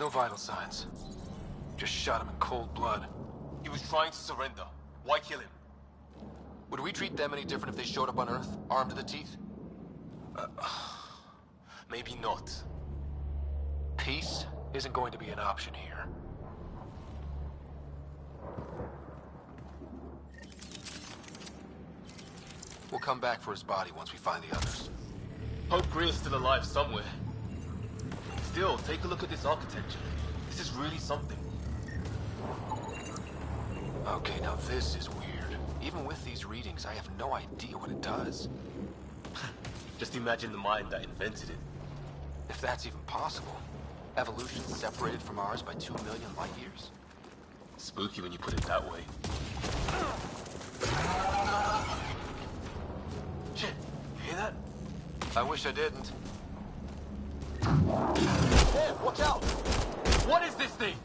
No vital signs. Just shot him in cold blood. He was trying to surrender. Why kill him? Would we treat them any different if they showed up on Earth, armed to the teeth? Maybe not. Peace isn't going to be an option here. We'll come back for his body once we find the others. Hope Greer's still alive somewhere. Still, take a look at this architecture. This is really something. Okay, now this is weird. Even with these readings, I have no idea what it does. Just imagine the mind that invented it. If that's even possible. Evolution separated from ours by 2 million light years? Spooky when you put it that way. Shit, you hear that? I wish I didn't. There, watch out! What is this thing?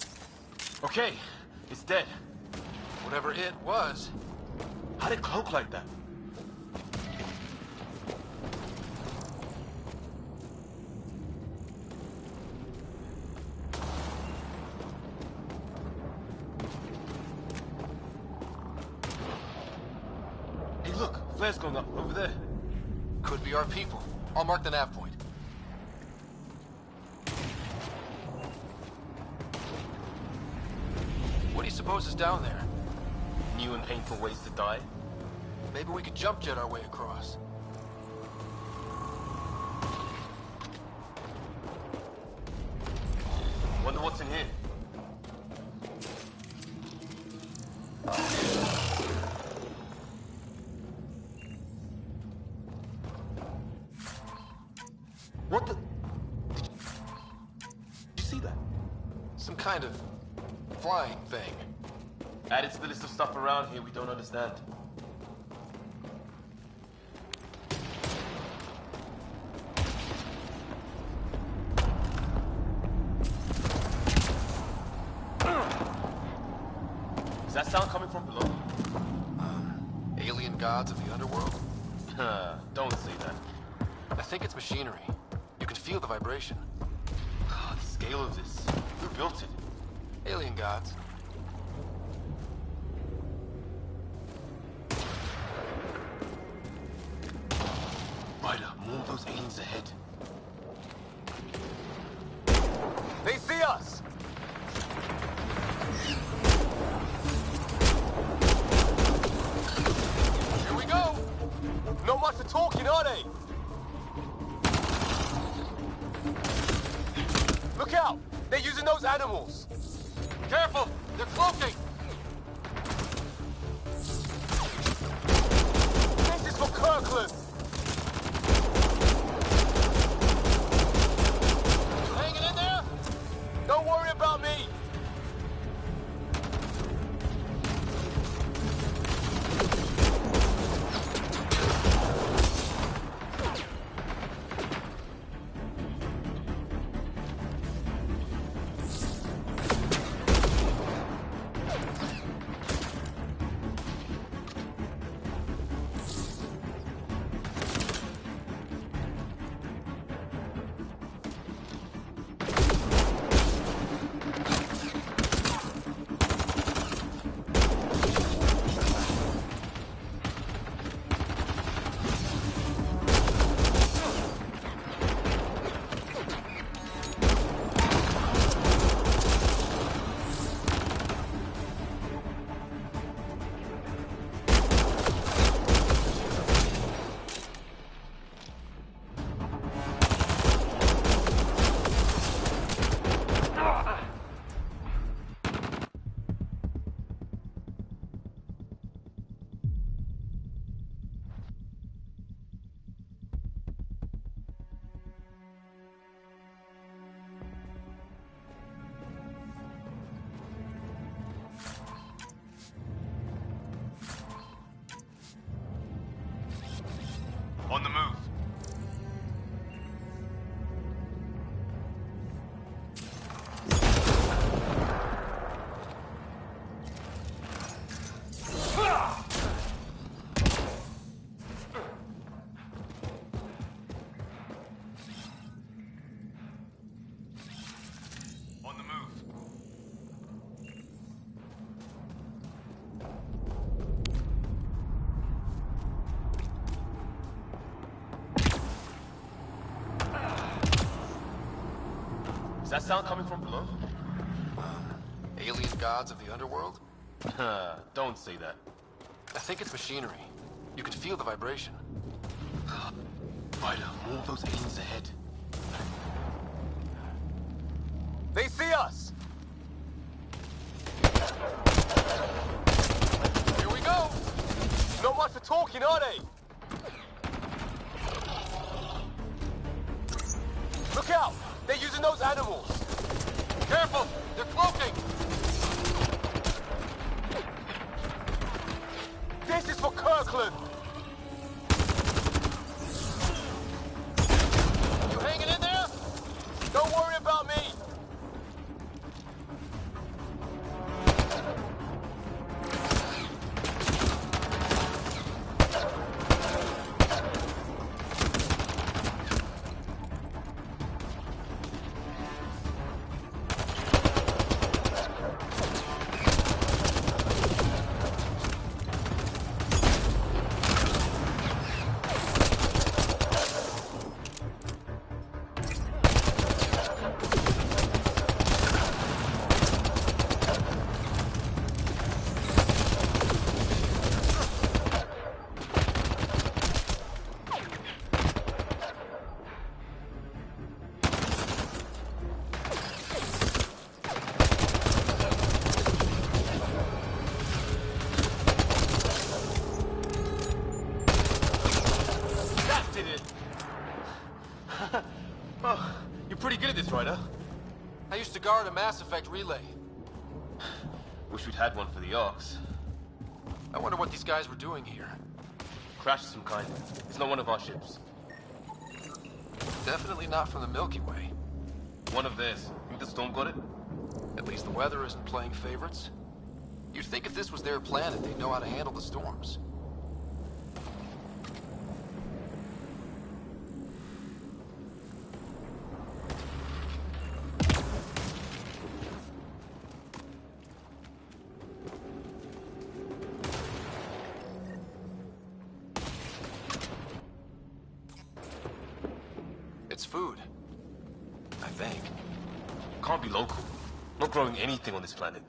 Okay, it's dead. Whatever it was. How'd it cloak like that? Hey look, flare's going up over there. Could be our people. I'll mark the nav point. What do you suppose is down there? New and painful ways to die? Maybe we could jump jet our way across. Wonder what's in here. What the? Did you see that? Some kind of flying thing. Added to the list of stuff around here we don't understand. Is that sound coming from below? Alien gods of the underworld? Don't say that. I think it's machinery. You can feel the vibration. God, the scale of this. Who built it? Alien gods. Ryder, more of those aliens ahead. They see us! Here we go! Not much for talking, are they? Look out! They're using those animals! Careful! They're cloaking! This is for Kirkland! Hanging in there? Don't worry about me! that sound coming from below? Alien gods of the underworld? Don't say that. I think it's machinery. You can feel the vibration. Ryder, more of those aliens ahead. They see us! Here we go! Not much for talking, are they? Look out! They're using those animals! Careful! They're cloaking! This is for Kirkland! You hanging in there? Don't worry about me! Ryder. I used to guard a Mass Effect relay. Wish we'd had one for the Arks. I wonder what these guys were doing here. Crash of some kind. It's not one of our ships. Definitely not from the Milky Way. One of theirs. Think the storm got it? At least the weather isn't playing favorites. You'd think if this was their planet, they'd know how to handle the storms. It's food. I think. Can't be local. Not growing anything on this planet.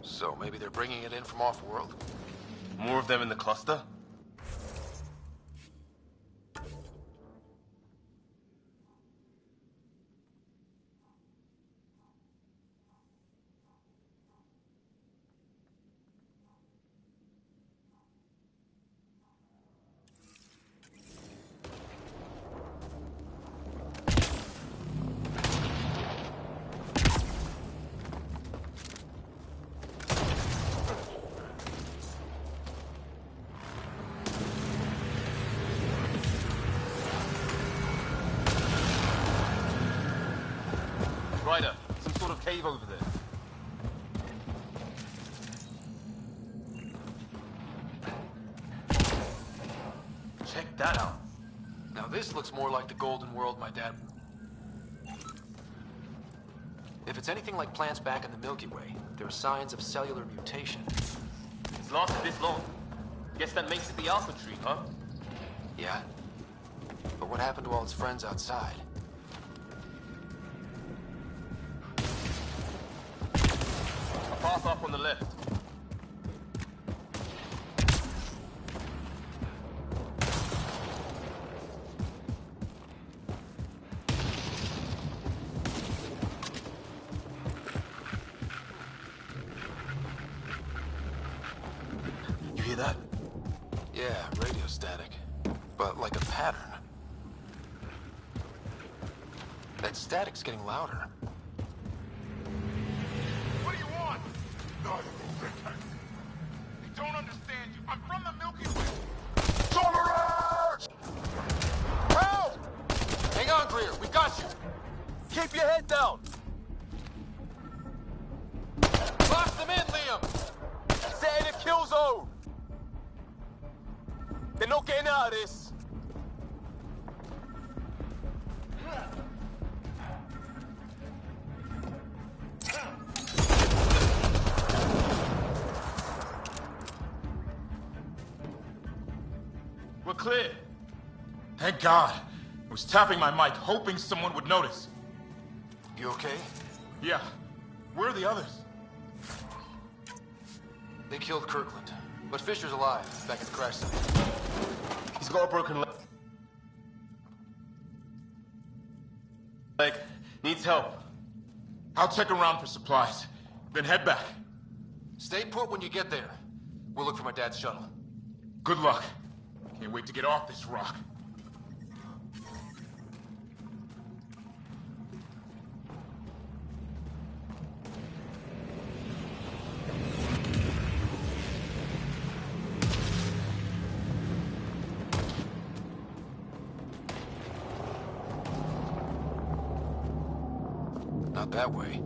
So maybe they're bringing it in from off-world? More of them in the cluster? Ryder, some sort of cave over there. Check that out. Now this looks more like the golden world my dad... If it's anything like plants back in the Milky Way, there are signs of cellular mutation. It's lasted this long. Guess that makes it the Alpha tree, huh? Yeah? But what happened to all its friends outside? A path up on the left. You hear that? Yeah, radio static. But like a pattern. That static's getting louder. What do you want? No, they don't understand you. I'm from the Milky Way. Help! Hang on, Greer. We got you. Keep your head down! Lock them in, Liam! Set in a kill zone! They're not getting out of this! We're clear. Thank God. I was tapping my mic, hoping someone would notice. You okay? Yeah. Where are the others? They killed Kirkland, but Fisher's alive, back at the crash site. He's got a broken leg. Needs help. I'll check around for supplies. Then head back. Stay put when you get there. We'll look for my dad's shuttle. Good luck. Can't wait to get off this rock. Not that way.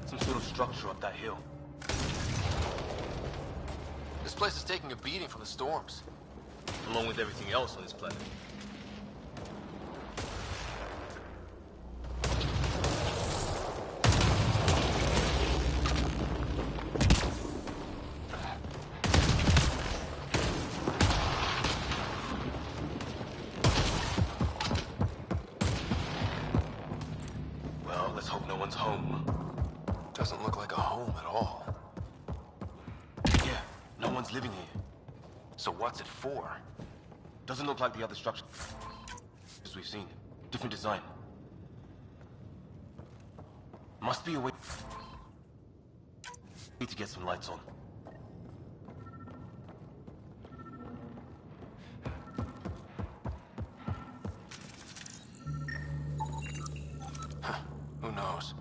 Some sort of structure up that hill. This place is taking a beating from the storms. Along with everything else on this planet. Well, let's hope no one's home. Doesn't look like a home at all. Yeah, no one's living here. So what's it for? Doesn't look like the other structures we've seen. Different design. Must be a way to get some lights on. Who knows?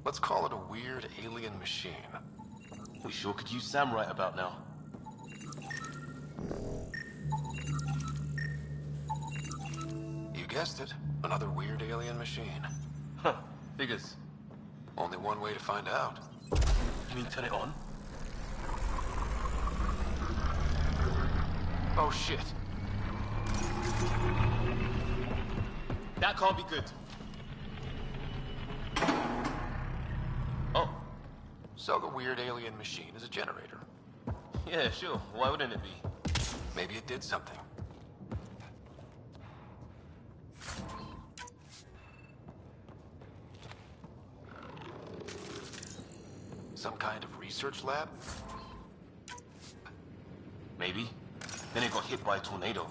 Let's call it a weird alien machine. We sure could use Sam right about now. You guessed it. Another weird alien machine. Huh, figures. Only one way to find out. You mean turn it on? Oh shit. That can't be good. Oh, So the weird alien machine is a generator. yeah, sure. Why wouldn't it be? Maybe it did something. Some kind of research lab? Maybe. Then it got hit by a tornado.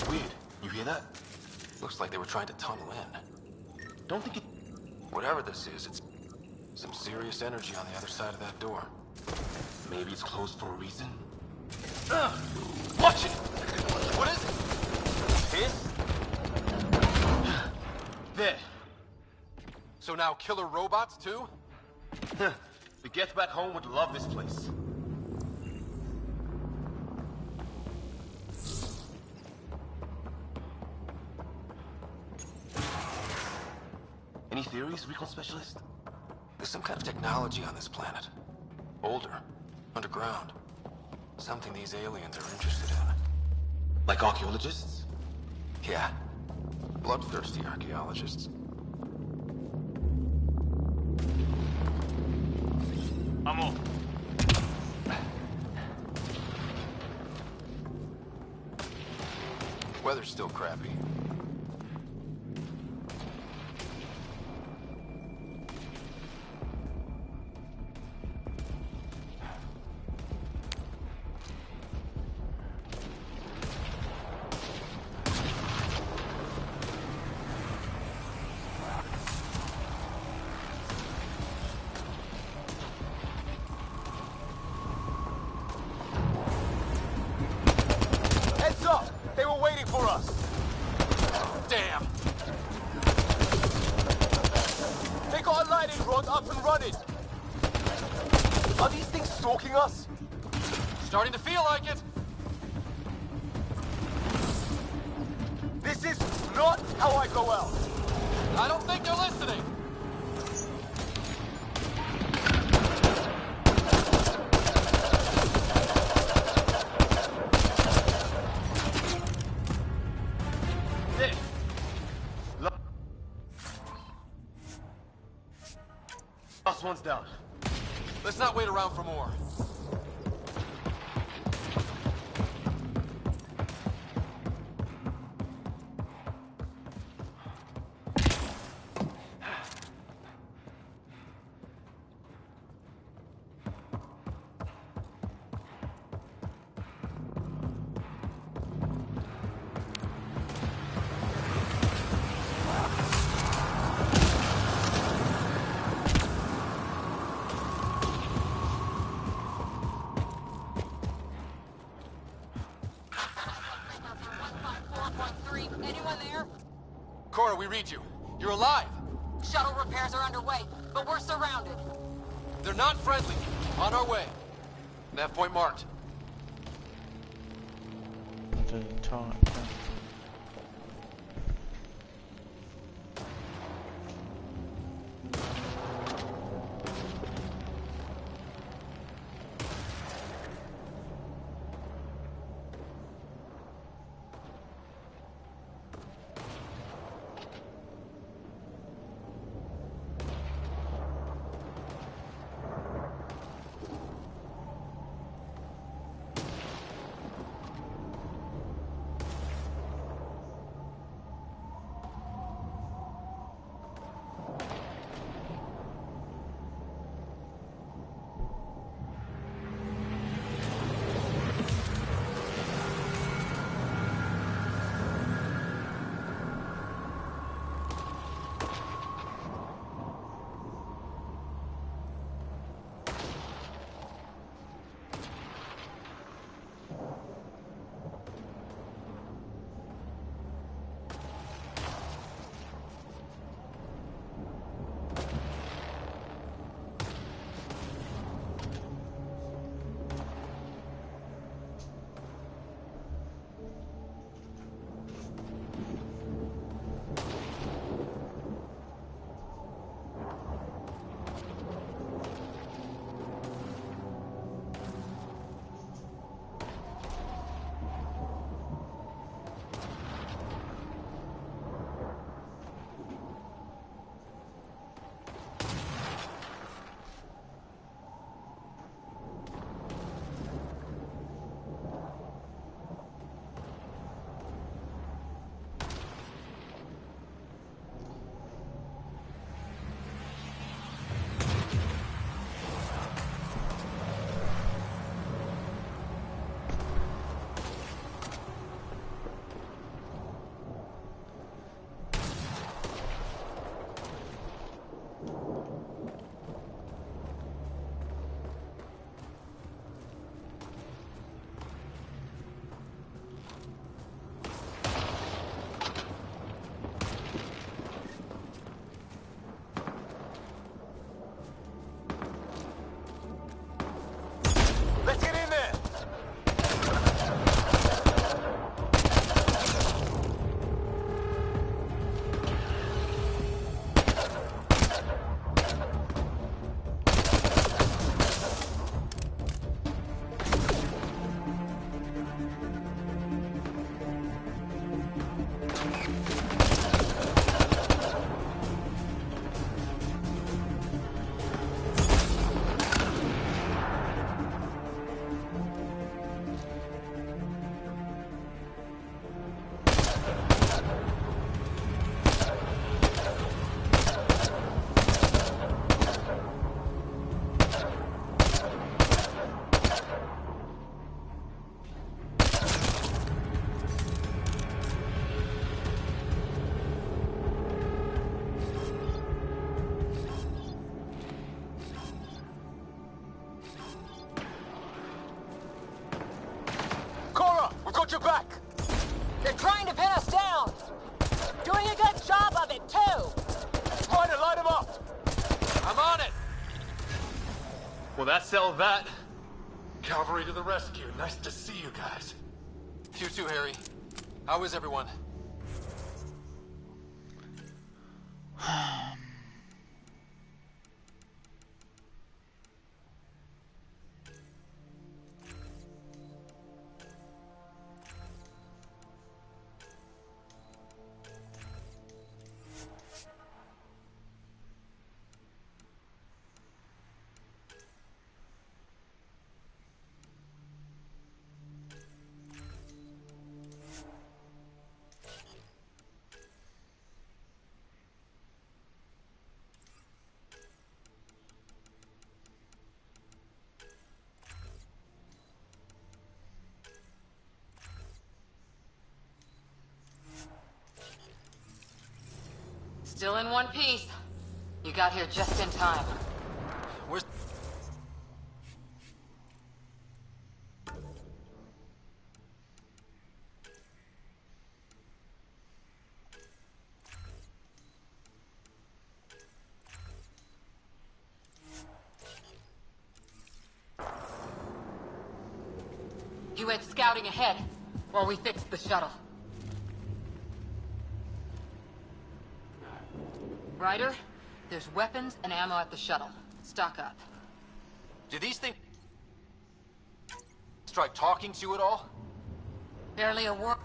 Weird. You hear that? Looks like they were trying to tunnel in. Don't think it... Whatever this is, it's some serious energy on the other side of that door. Maybe it's closed for a reason? Watch it! What is it? This? There. So now killer robots too? The Geth back home would love this place. Any theories, recon specialist? There's some kind of technology on this planet. Older. Underground. Something these aliens are interested in. Like archaeologists? Yeah. Bloodthirsty archaeologists. I'm off. Weather's still crappy. Heads up! They were waiting for us! Damn! They got a lightning rod up and running! Are these things stalking us? Starting to feel like it! This is not how I go out! I don't think they're listening! There. down. Let's not wait around for more. Anyone there? Cora, we read you. You're alive. Shuttle repairs are underway, but we're surrounded. They're not friendly. On our way. Nav point marked. Let's get in there! Cora, we've got your back! They're trying to pin us down! Doing a good job of it, too! Ryder, light him up! I'm on it. Well, that settled that. Cavalry to the rescue. Nice to see you guys. You too, Harry. How is everyone? Still in one piece. You got here just in time. Where's... He went scouting ahead while we fixed the shuttle. Ryder, there's weapons and ammo at the shuttle. Stock up. Do these things... try talking to you at all? Barely a word.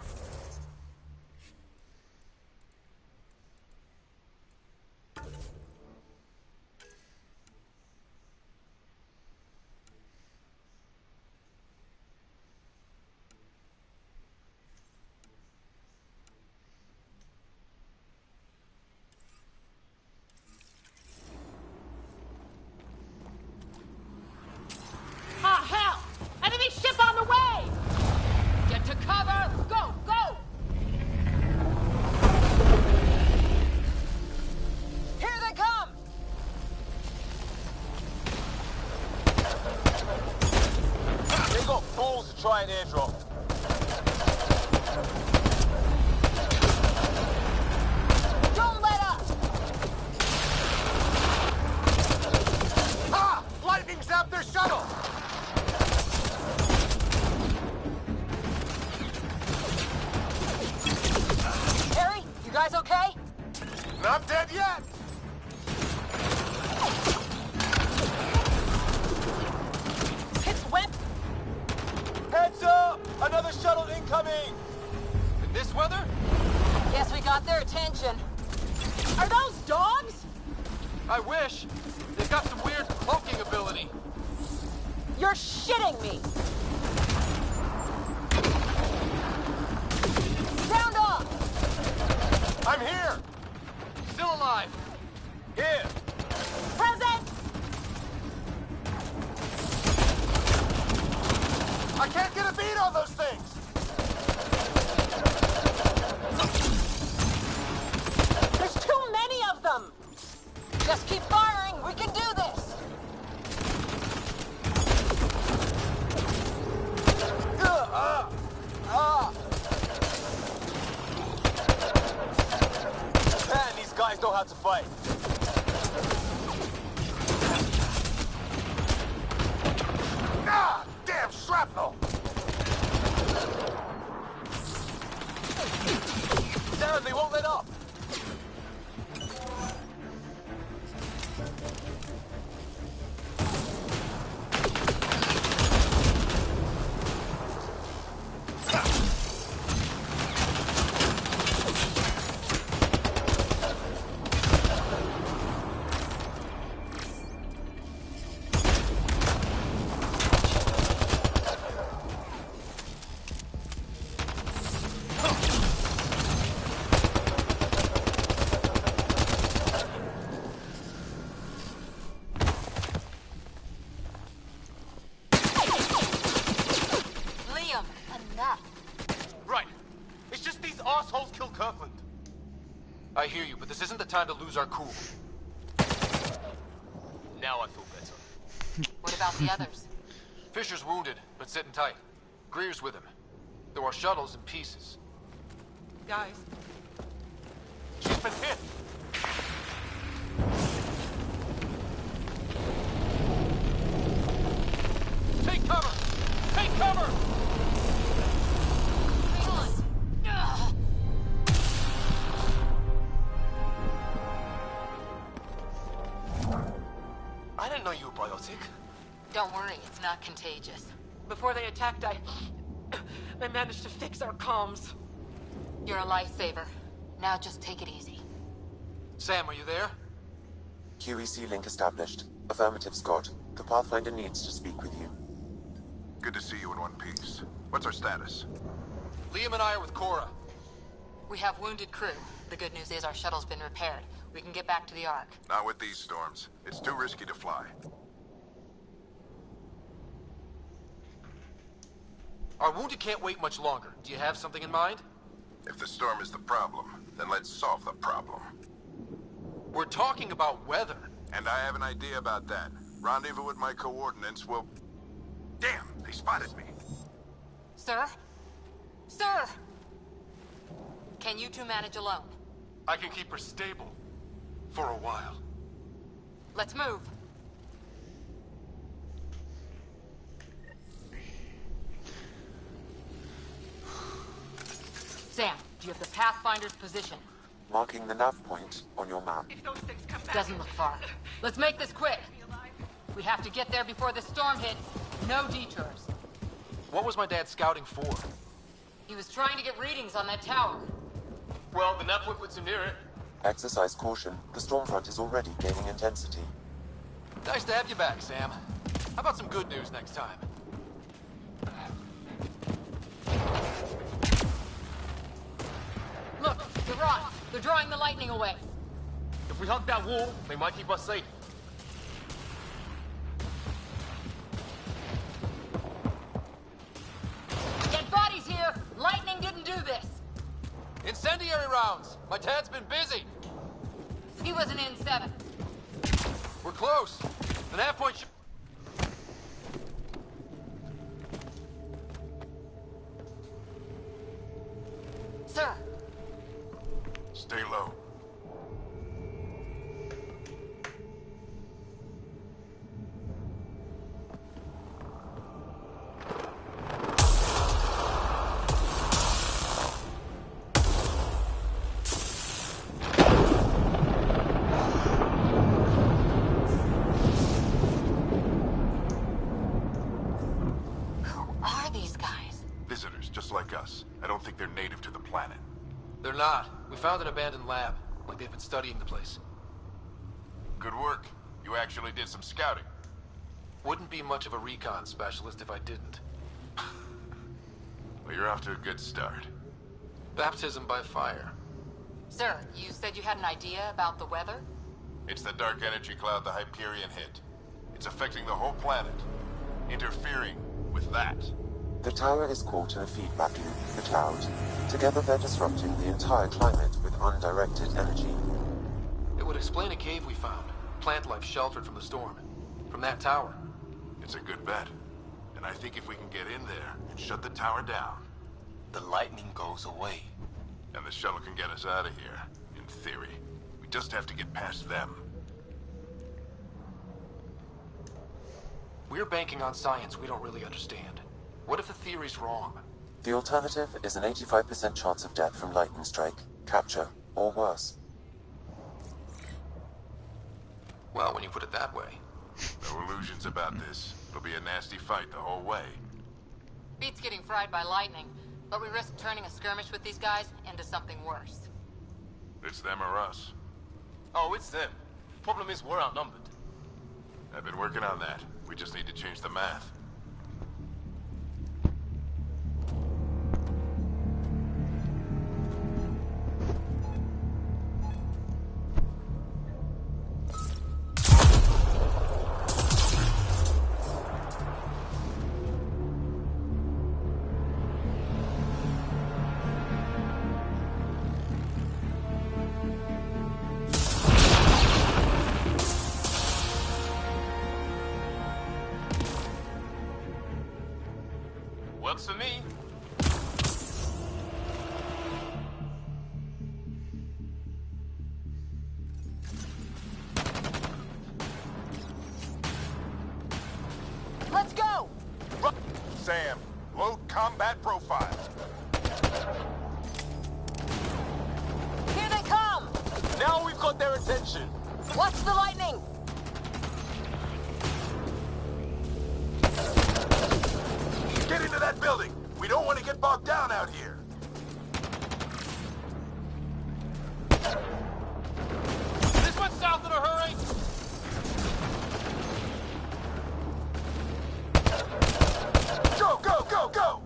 Ah, hell! Enemy ship on the way! Get to cover! Go, go! Here they come! They got balls to try an airdrop. Don't let up! Ah! Lightning zapped their shuttle! Harry, you guys okay? Not dead yet! It's wet. Heads up! Another shuttle incoming! In this weather? Guess we got their attention. Are those dogs? I wish. They've got some weird cloaking ability. You're shitting me! Sound off! I'm here! Still alive. Here! Present! I can't get a beat on those things! There's too many of them! Just keep firing, we can do this! Man, these guys know how to fight. Ah! Damn shrapnel! Damn, they won't let up! Liam, enough. Right. It's just these assholes killed Kirkland. I hear you, but this isn't the time to lose our cool. Now I feel better. What about the others? Fisher's wounded, but sitting tight. Greer's with him. Though our shuttle's in pieces. Guys. She's been hit! Take cover! Take cover! Hang on. Ugh. I didn't know you were biotic. Don't worry, it's not contagious. Before they attacked, I managed to fix our comms. You're a lifesaver. Now just take it easy. Sam, are you there? QEC link established. Affirmative, Scott. The Pathfinder needs to speak with you. Good to see you in one piece. What's our status? Liam and I are with Cora. We have wounded crew. The good news is our shuttle's been repaired. We can get back to the Ark. Not with these storms. It's too risky to fly. Our wounded can't wait much longer. Do you have something in mind? If the storm is the problem, then let's solve the problem. We're talking about weather. And I have an idea about that. Rendezvous with my coordinates will... Damn, they spotted me. Sir? Sir! Can you two manage alone? I can keep her stable. For a while. Let's move. Sam, do you have the Pathfinder's position? Marking the nav point on your map. If those things come back... Doesn't look far. Let's make this quick. We have to get there before the storm hits. No detours. What was my dad scouting for? He was trying to get readings on that tower. Well, the nav point puts him near it. Exercise caution. The storm front is already gaining intensity. Nice to have you back, Sam. How about some good news next time? Look, the rock. They're drawing the lightning away. If we hug that wall, they might keep us safe. Dead bodies here. Lightning didn't do this. Incendiary rounds! My dad's been busy! He wasn't in 7. We're close. The nav point should... Sir, Stay low. Visitors, just like us. I don't think they're native to the planet. They're not. We found an abandoned lab. Like they've been studying the place. Good work. You actually did some scouting. Wouldn't be much of a recon specialist if I didn't. Well, you're off to a good start. Baptism by fire. sir, you said you had an idea about the weather? It's the dark energy cloud the Hyperion hit. It's affecting the whole planet. Interfering with that. The tower is caught in a feedback loop, the cloud. Together they're disrupting the entire climate with undirected energy. It would explain a cave we found. Plant life sheltered from the storm. From that tower. It's a good bet. And I think if we can get in there and shut the tower down... The lightning goes away. And the shuttle can get us out of here, in theory. We just have to get past them. We're banking on science we don't really understand. What if the theory's wrong? The alternative is an 85% chance of death from lightning strike, capture, or worse. Well, when you put it that way. No illusions about this. It'll be a nasty fight the whole way. Beats getting fried by lightning, but we risk turning a skirmish with these guys into something worse. It's them or us. Oh, it's them. Problem is, we're outnumbered. I've been working on that. We just need to change the math. Works for me. Let's go! Sam, load combat profile. Here they come! Now we've got their attention. Watch the lightning! Get into that building. We don't want to get bogged down out here. This one's south in a hurry. Go, go, go, go!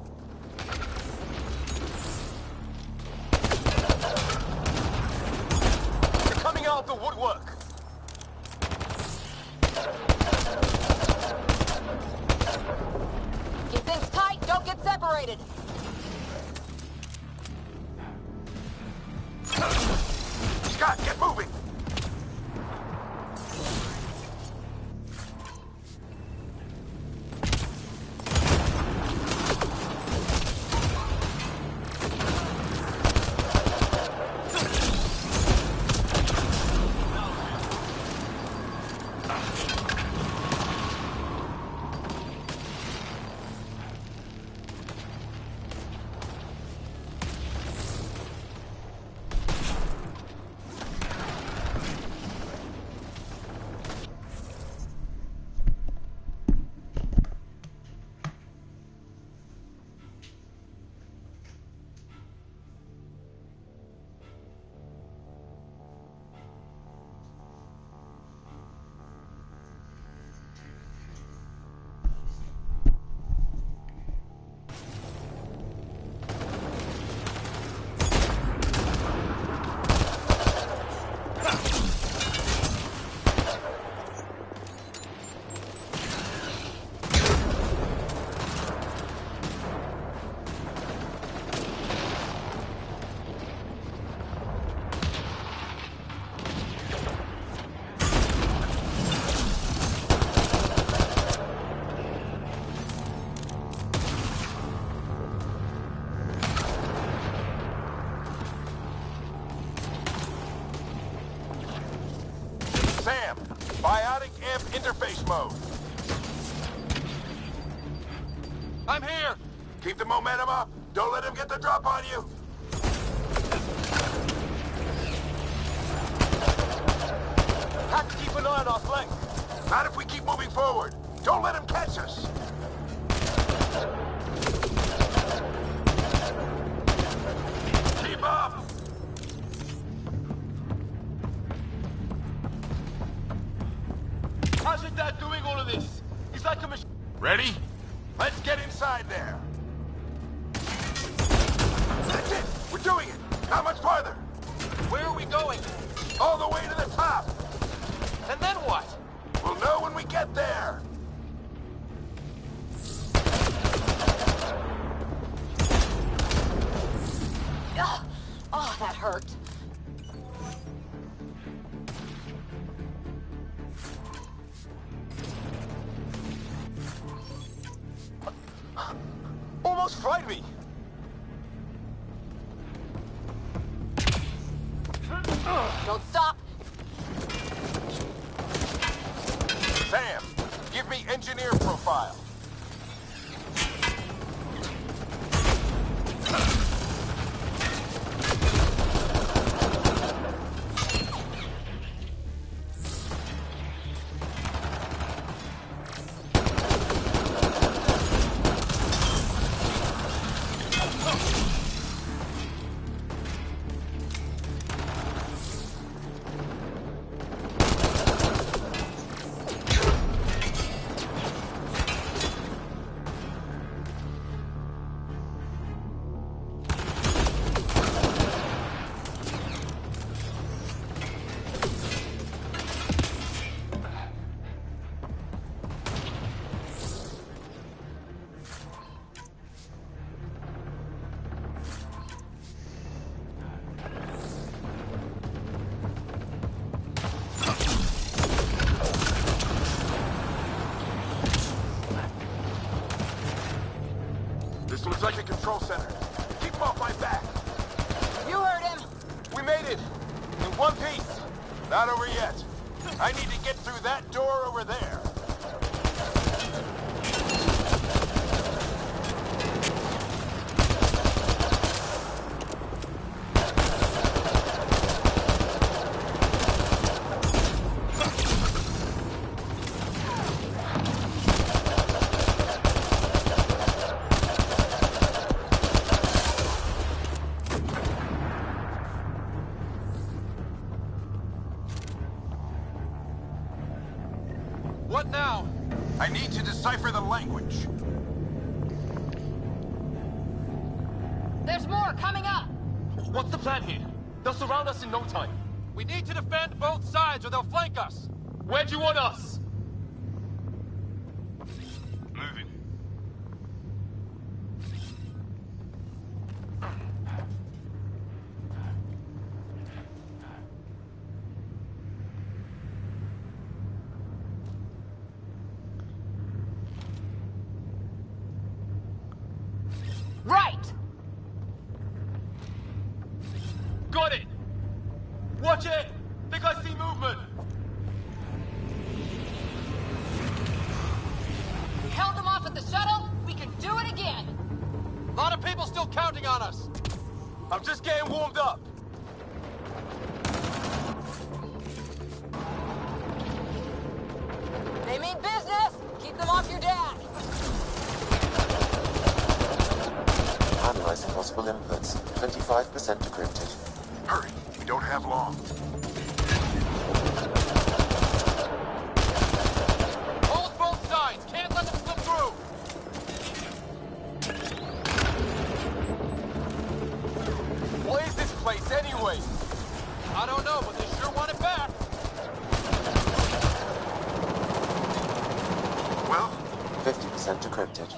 They're coming out of the woodwork. Keep things tight, don't get separated! Scott, get moving! Interface mode. I'm here. Keep the momentum up. Don't let him get the drop on you. Have to keep an eye on our flank. Not if we keep moving forward. Don't let him catch us. Keep up. How's your dad doing all of this? He's like a machine. Ready? Let's get inside there. That's it. We're doing it. How much farther? Where are we going? All the way to the top. And then what? We'll know when we get there. Ugh. Oh, that hurt. Almost fried me. Don't stop. Sam, give me engineer profile. This looks like a control center. Keep him off my back. You heard him. We made it. In one piece. Not over yet. I need to get through that door over there. What now? I need to decipher the language. There's more coming up. What's the plan here? They'll surround us in no time. We need to defend both sides or they'll flank us. Where do you want us? Moving. Right. Got it! Watch it! Think I see movement! We held them off at the shuttle. We can do it again. A lot of people still counting on us. I'm just getting warmed up. They mean business. Keep them off your dad. Analyzing possible inputs. 25% decrypted. Hurry. We don't have long. Hold both sides. Can't let them slip through. What is this place anyway? I don't know, but they sure want it back. Well, 50% decrypted.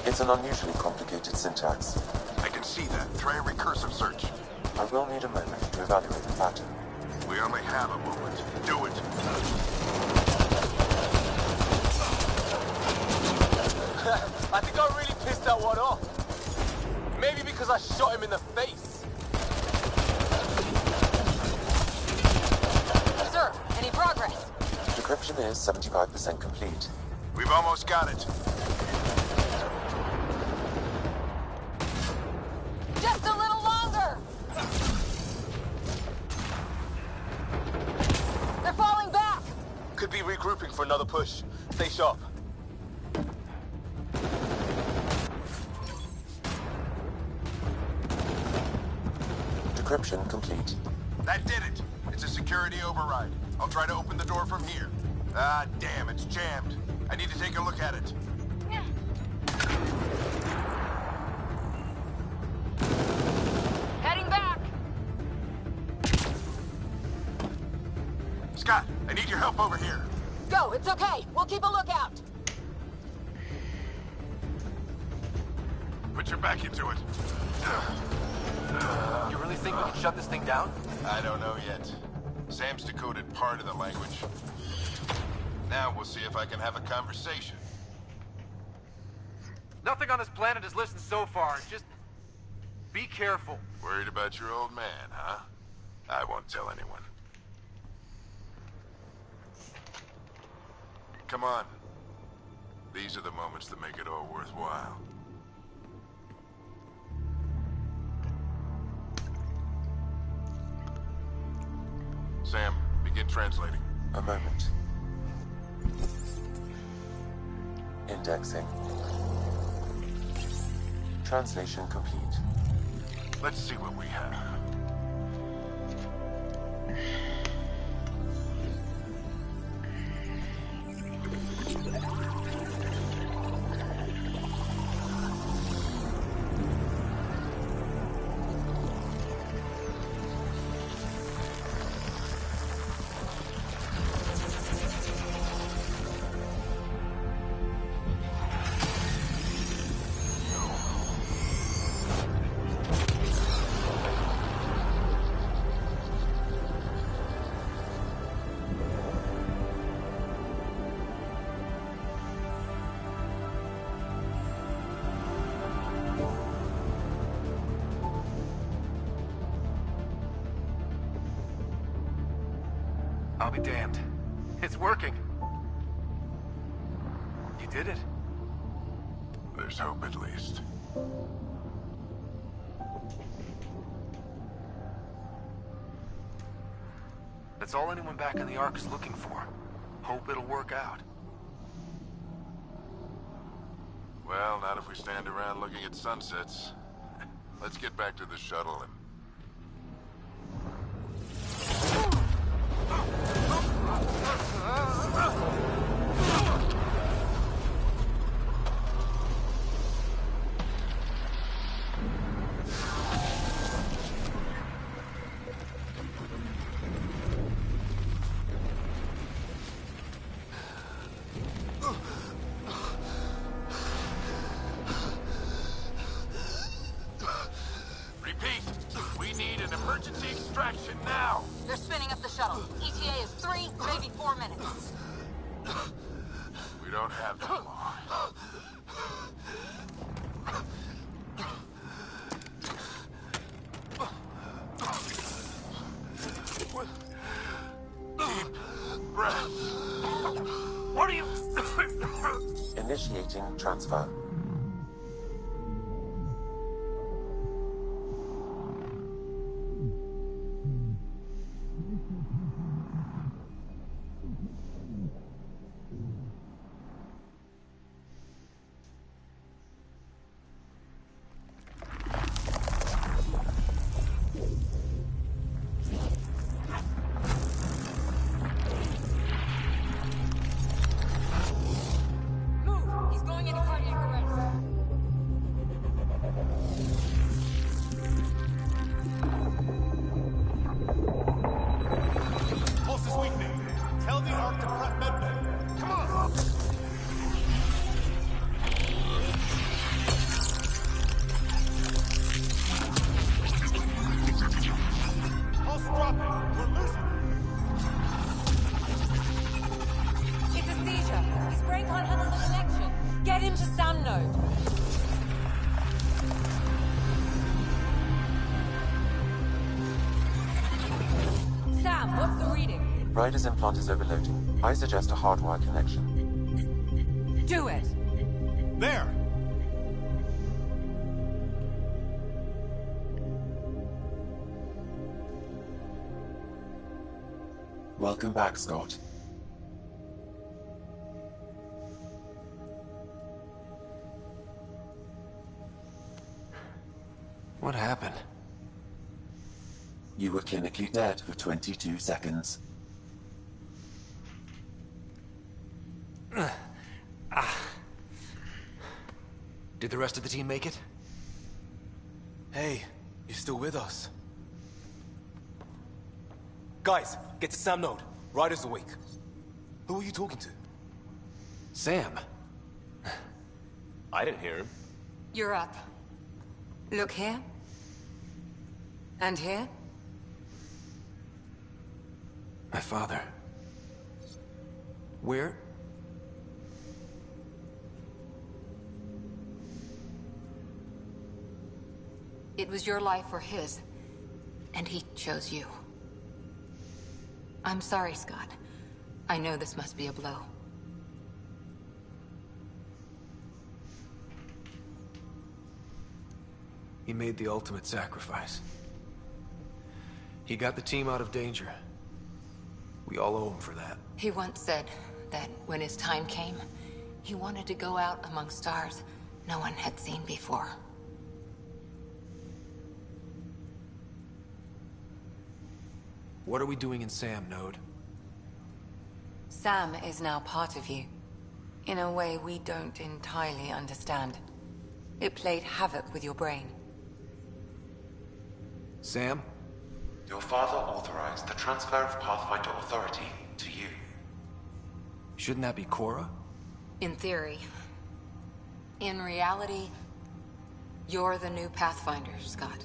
It's an unusually complicated syntax. I can see that. Try a recursive search. I will need a moment to evaluate the pattern. We only have a moment. Do it. I think I really pissed that one off. Maybe because I shot him in the face. Sir, any progress? Decryption is 75% complete. We've almost got it. Just a little longer! They're falling back! Could be regrouping for another push. Stay sharp. Decryption complete. That did it. It's a security override. I'll try to open the door from here. Ah, damn, it's jammed. I need to take a look at it. Heading back! Scott, I need your help over here. Go, it's okay. We'll keep a lookout. Put your back into it. You really think we can shut this thing down? I don't know yet. Sam's decoded part of the language. Now we'll see if I can have a conversation. Nothing on this planet is listened so far. Just be careful. Worried about your old man, huh? I won't tell anyone. Come on. These are the moments that make it all worthwhile. Sam, begin translating. A moment. Indexing. Translation complete. Let's see what we have. I'll be damned. It's working. You did it. There's hope at least. That's all anyone back in the Ark is looking for. Hope it'll work out. Well, not if we stand around looking at sunsets. Let's get back to the shuttle and... Emergency extraction now! They're spinning up the shuttle. ETA is 3, maybe 4 minutes. We don't have that long. Deep breath. What are you... Initiating transfer. Move! He's going into cardiac arrest. Ryder's implant is overloading. I suggest a hardwire connection. Do it! There! Welcome back, Scott. What happened? You were clinically dead for 22 seconds. Did the rest of the team make it? Hey, you're still with us. Guys, get to Sam Node. Ryder's awake. Who are you talking to? Sam. I didn't hear him. You're up. Look here. And here. My father. Where? It was your life or his, and he chose you. I'm sorry, Scott. I know this must be a blow. He made the ultimate sacrifice. He got the team out of danger. We all owe him for that. He once said that when his time came, he wanted to go out among stars no one had seen before. What are we doing in Sam, Node? Sam is now part of you, in a way we don't entirely understand. It played havoc with your brain. Sam? Your father authorized the transfer of Pathfinder authority to you. Shouldn't that be Cora? In theory. In reality, you're the new Pathfinder, Scott.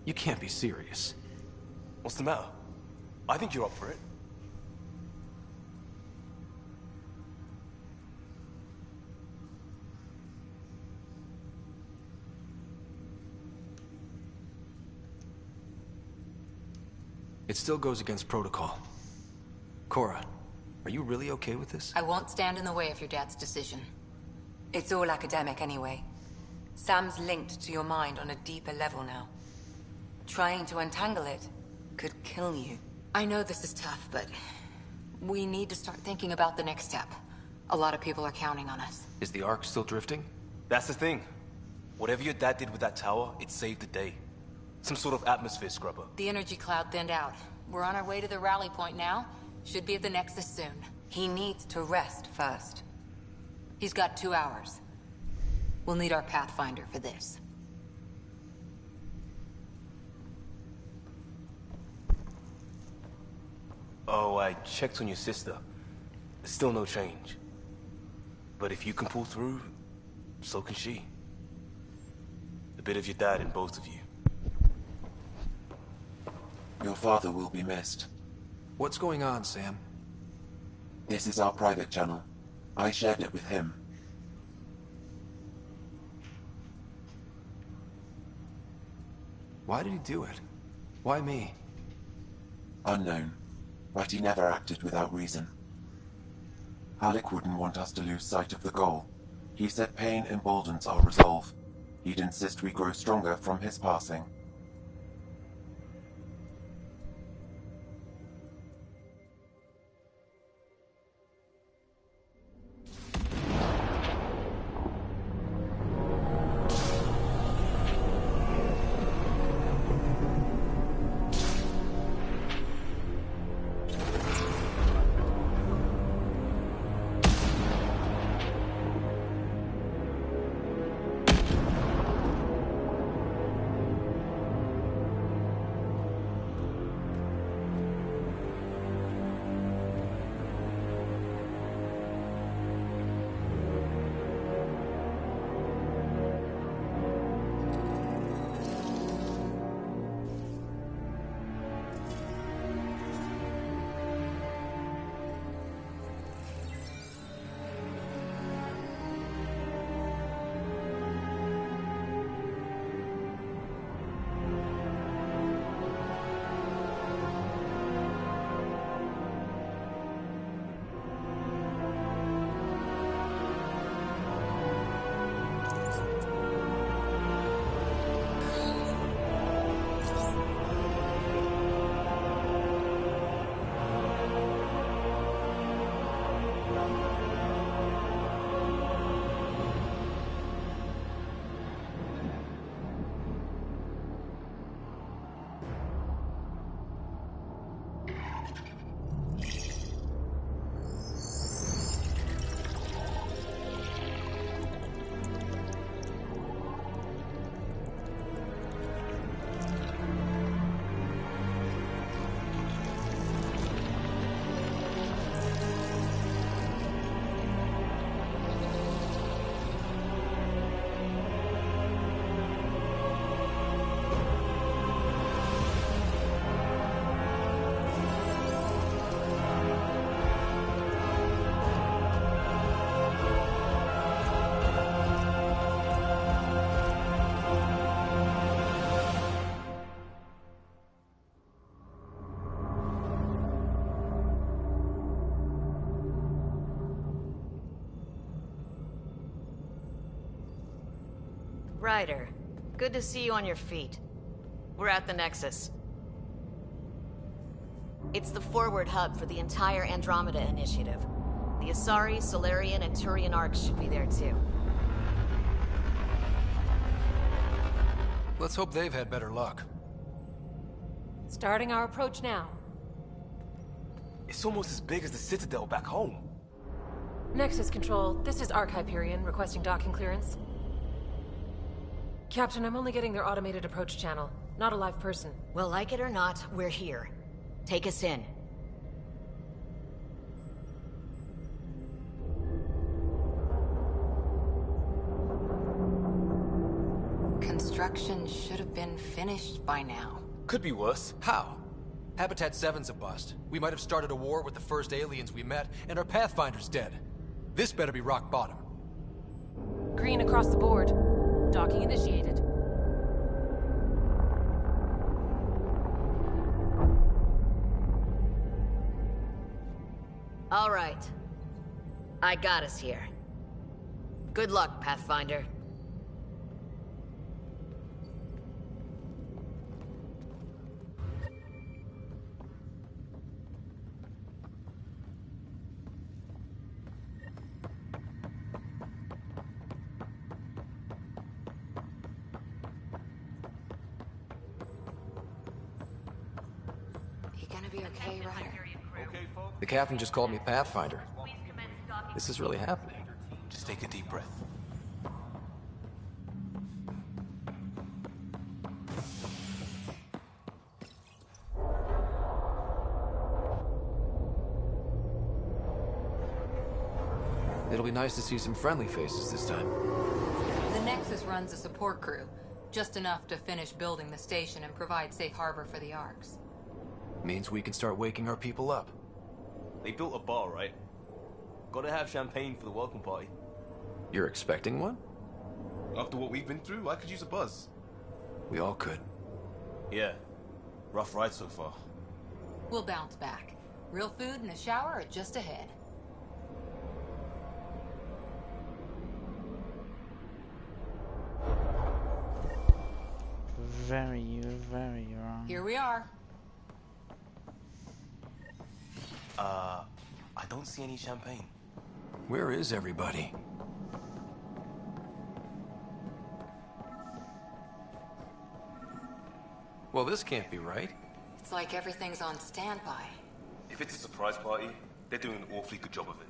You can't be serious. What's the matter? I think you're up for it. It still goes against protocol. Cora, are you really okay with this? I won't stand in the way of your dad's decision. It's all academic anyway. Sam's linked to your mind on a deeper level now. Trying to untangle it could kill you. I know this is tough, but we need to start thinking about the next step. A lot of people are counting on us. Is the Ark still drifting? That's the thing. Whatever your dad did with that tower, it saved the day. Some sort of atmosphere scrubber. The energy cloud thinned out. We're on our way to the rally point now. Should be at the Nexus soon. He needs to rest first. He's got 2 hours. We'll need our Pathfinder for this. Oh, I checked on your sister. Still no change. But if you can pull through, so can she. A bit of your dad in both of you. Your father will be missed. What's going on, Sam? This is our private channel. I shared it with him. Why did he do it? Why me? Unknown. But he never acted without reason. Alec wouldn't want us to lose sight of the goal. He said pain emboldens our resolve. He'd insist we grow stronger from his passing. Ryder, good to see you on your feet. We're at the Nexus. It's the forward hub for the entire Andromeda initiative. The Asari, Solarian, and Turian arcs should be there too. Let's hope they've had better luck. Starting our approach now. It's almost as big as the Citadel back home. Nexus Control, this is Hyperion requesting docking clearance. Captain, I'm only getting their automated approach channel, not a live person. Well, like it or not, we're here. Take us in. Construction should have been finished by now. Could be worse. How? Habitat 7's a bust. We might have started a war with the first aliens we met, and our Pathfinder's dead. This better be rock bottom. Green across the board. Docking initiated. All right. I got us here. Good luck, Pathfinder. You gonna be okay, Ryder? The captain just called me Pathfinder. This is really happening. Just take a deep breath. It'll be nice to see some friendly faces this time. The Nexus runs a support crew, just enough to finish building the station and provide safe harbor for the arcs. Means we can start waking our people up. They built a bar, right? Gotta have champagne for the welcome party. You're expecting one? After what we've been through, I could use a buzz. We all could. Yeah. Rough ride so far. We'll bounce back. Real food and a shower are just ahead. Very wrong. Here we are. I don't see any champagne. Where is everybody? Well, this can't be right. It's like everything's on standby. If it's a surprise party, they're doing an awfully good job of it.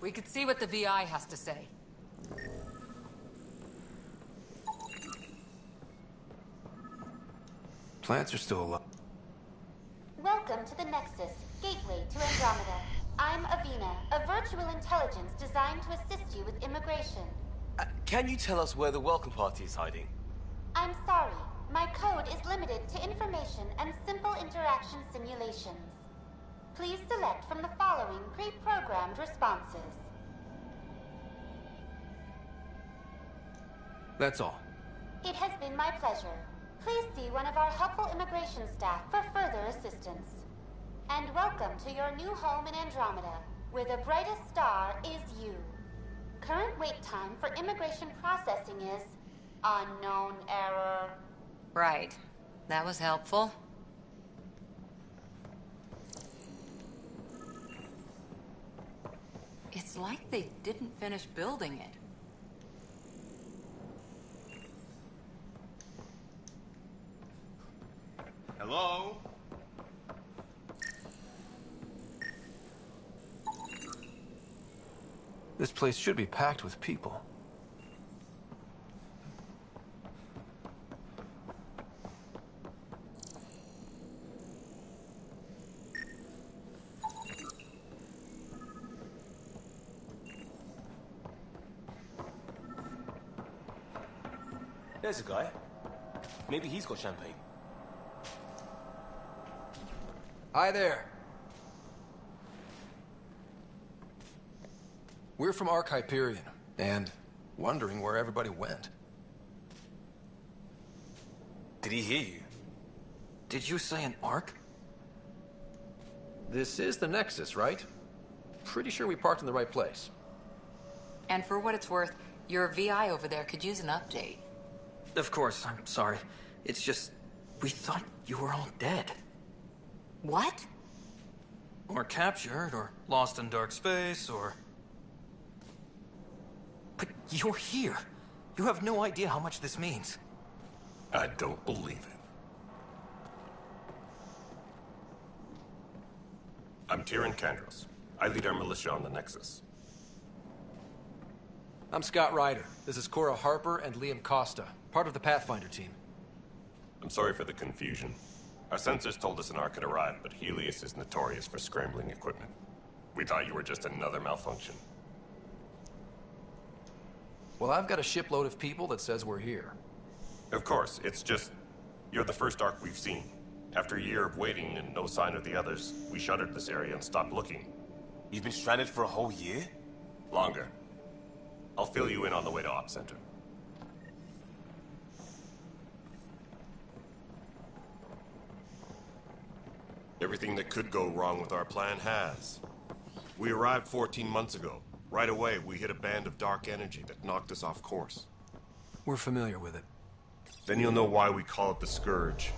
We could see what the VI has to say. Plants are still alive. Welcome to the Nexus, gateway to Andromeda. I'm Avina, a virtual intelligence designed to assist you with immigration. Can you tell us where the welcome party is hiding? I'm sorry, my code is limited to information and simple interaction simulations. Please select from the following pre-programmed responses. That's all. It has been my pleasure. Please see one of our helpful immigration staff for further assistance. And welcome to your new home in Andromeda, where the brightest star is you. Current wait time for immigration processing is unknown error. Right. That was helpful. It's like they didn't finish building it. Hello? This place should be packed with people. There's a guy. Maybe he's got champagne. Hi there. We're from Hyperion, and wondering where everybody went. Did he hear you? Did you say an arc? This is the Nexus, right? pretty sure we parked in the right place. And for what it's worth, your VI over there could use an update. Of course, I'm sorry. It's just, we thought you were all dead. What? Or captured, or lost in dark space, or... But you're here. You have no idea how much this means. I don't believe it. I'm Tyrion Kandros. I lead our militia on the Nexus. I'm Scott Ryder. This is Cora Harper and Liam Costa, part of the Pathfinder team. I'm sorry for the confusion. Our sensors told us an Ark had arrived, but Helios is notorious for scrambling equipment. We thought you were just another malfunction. Well, I've got a shipload of people that says we're here. Of course, it's just... you're the first Ark we've seen. After a year of waiting and no sign of the others, we shuttered this area and stopped looking. You've been stranded for a whole year? Longer. I'll fill you in on the way to Op Center. Everything that could go wrong with our plan has. We arrived 14 months ago. Right away, we hit a band of dark energy that knocked us off course. We're familiar with it. Then you'll know why we call it the Scourge.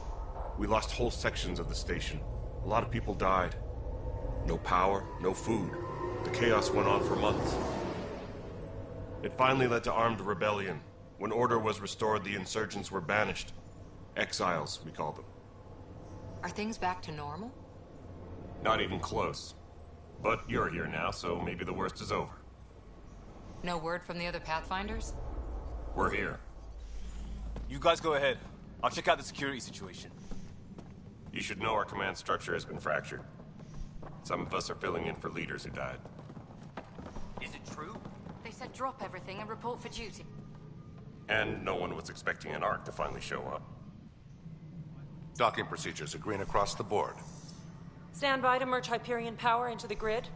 We lost whole sections of the station. A lot of people died. No power, no food. The chaos went on for months. It finally led to armed rebellion. When order was restored, the insurgents were banished. Exiles, we call them. Are things back to normal? Not even close. But you're here now, so maybe the worst is over. No word from the other Pathfinders? We're here. You guys go ahead. I'll check out the security situation. You should know our command structure has been fractured. Some of us are filling in for leaders who died. Is it true? They said drop everything and report for duty. And no one was expecting an Ark to finally show up. Docking procedures are green across the board. Stand by to merge Hyperion power into the grid.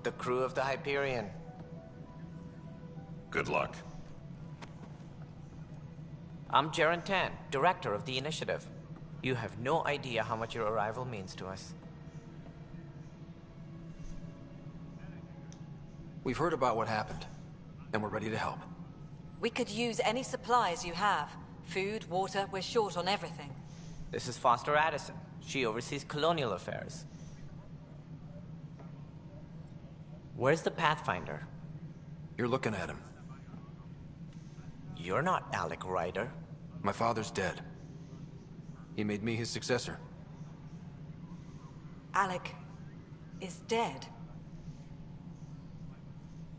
The crew of the Hyperion. Good luck. I'm Jaren Tan, director of the initiative. You have no idea how much your arrival means to us. We've heard about what happened, and we're ready to help. We could use any supplies you have. Food, water, we're short on everything. This is Foster Addison. She oversees colonial affairs. Where's the Pathfinder? You're looking at him. You're not Alec Ryder. My father's dead. He made me his successor. Alec is dead.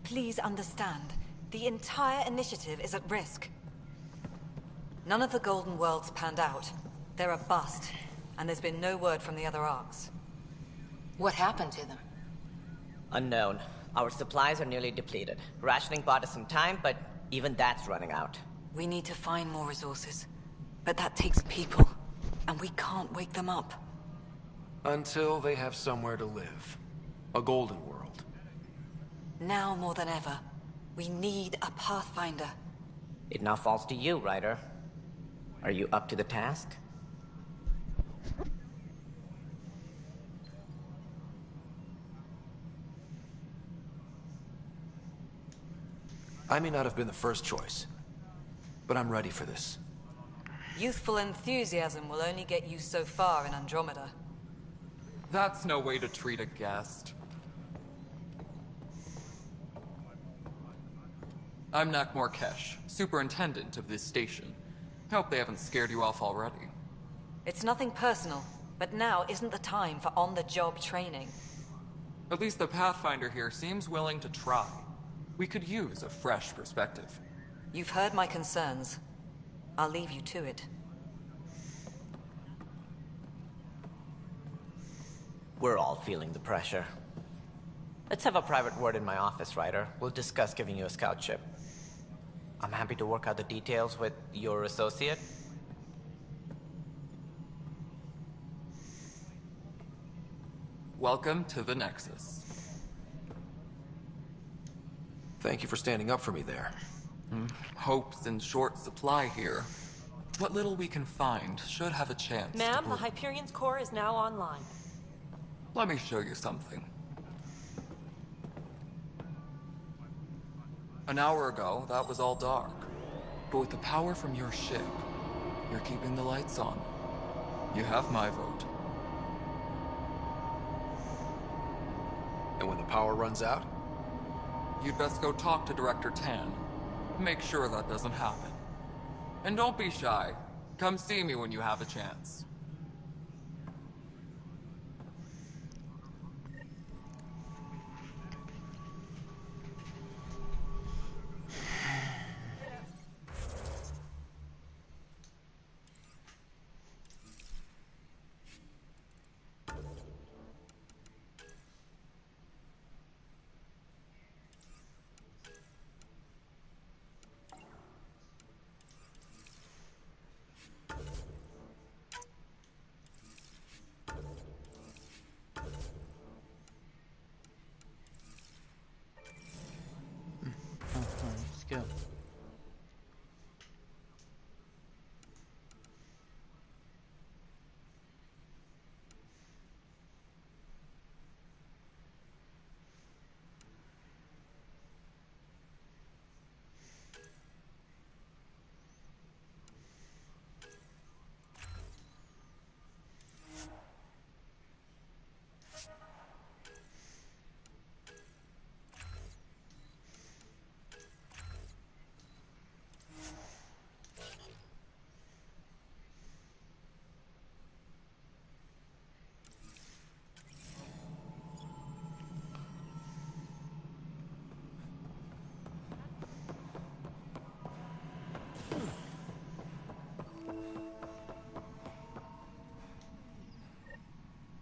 Please understand, the entire initiative is at risk. None of the Golden Worlds panned out. They're a bust, and there's been no word from the other arcs. What happened to them? Unknown. Our supplies are nearly depleted. Rationing bought us some time, but even that's running out. We need to find more resources. But that takes people, and we can't wake them up. Until they have somewhere to live. A golden world. Now more than ever, we need a Pathfinder. It now falls to you, Ryder. Are you up to the task? I may not have been the first choice, but I'm ready for this. Youthful enthusiasm will only get you so far in Andromeda. That's no way to treat a guest. I'm Nak Morkesh, superintendent of this station. Hope they haven't scared you off already. It's nothing personal, but now isn't the time for on-the-job training. At least the Pathfinder here seems willing to try. We could use a fresh perspective. You've heard my concerns. I'll leave you to it. We're all feeling the pressure. Let's have a private word in my office, Ryder. We'll discuss giving you a scout ship. I'm happy to work out the details with your associate. Welcome to the Nexus. Thank you for standing up for me there. Hope's in short supply here. What little we can find should have a chance Ma'am, to the Hyperion's core is now online. Let me show you something. An hour ago, that was all dark. But with the power from your ship, you're keeping the lights on. You have my vote. And when the power runs out? You'd best go talk to Director Tan. Make sure that doesn't happen. And don't be shy. Come see me when you have a chance. Let's go.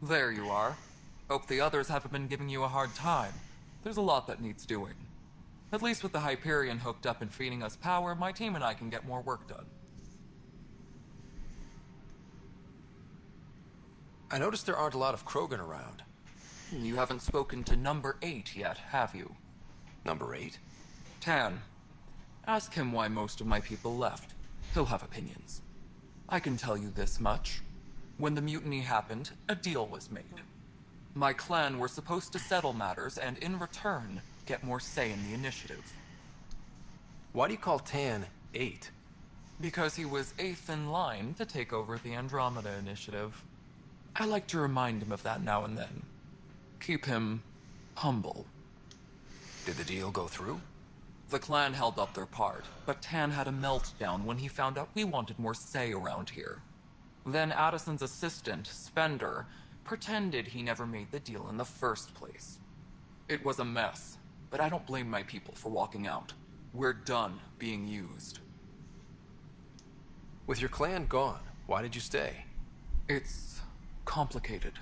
There you are. Hope the others haven't been giving you a hard time. There's a lot that needs doing. At least with the Hyperion hooked up and feeding us power, my team and I can get more work done. I noticed there aren't a lot of Krogan around. You haven't spoken to number 8 yet, have you? Number 8? Tan. Ask him why most of my people left. He'll have opinions. I can tell you this much. When the mutiny happened, a deal was made. My clan were supposed to settle matters and, in return, get more say in the initiative. Why do you call Tan 8? Because he was 8th in line to take over the Andromeda initiative. I like to remind him of that now and then. Keep him humble. Did the deal go through? The clan held up their part, but Tan had a meltdown when he found out we wanted more say around here. Then Addison's assistant, Spender, pretended he never made the deal in the first place. It was a mess, but I don't blame my people for walking out. We're done being used. With your clan gone, why did you stay? It's complicated.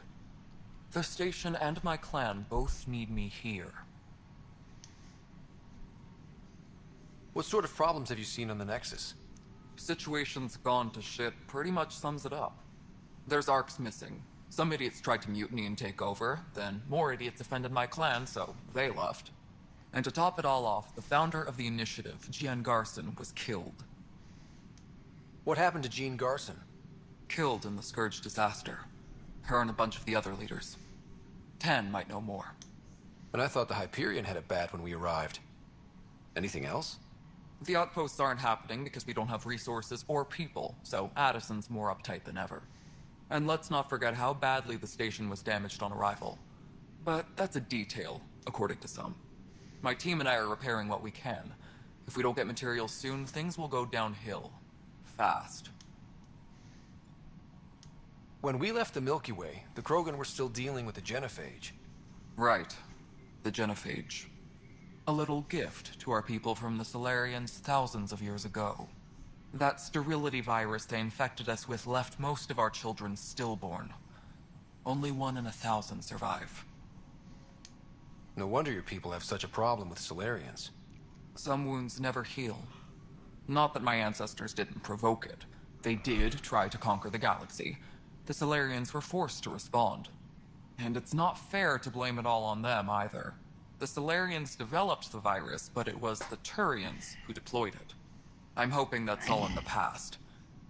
The station and my clan both need me here. What sort of problems have you seen on the Nexus? Situation's gone to shit pretty much sums it up. There's arcs missing. Some idiots tried to mutiny and take over, then more idiots offended my clan, so they left. And to top it all off, the founder of the initiative, Jean Garson, was killed. What happened to Jean Garson? Killed in the Scourge disaster. Her and a bunch of the other leaders. Tan might know more. And I thought the Hyperion had it bad when we arrived. Anything else? The outposts aren't happening because we don't have resources or people, so Addison's more uptight than ever. And let's not forget how badly the station was damaged on arrival. But that's a detail, according to some. My team and I are repairing what we can. If we don't get materials soon, things will go downhill. Fast. When we left the Milky Way, the Krogan were still dealing with the genophage. Right. The genophage. A little gift to our people from the Solarians thousands of years ago. That sterility virus they infected us with left most of our children stillborn. Only 1 in 1,000 survive. No wonder your people have such a problem with Solarians. Some wounds never heal. Not that my ancestors didn't provoke it. They did try to conquer the galaxy. The Solarians were forced to respond. And it's not fair to blame it all on them either. The Solarians developed the virus, but it was the Turians who deployed it. I'm hoping that's all in the past.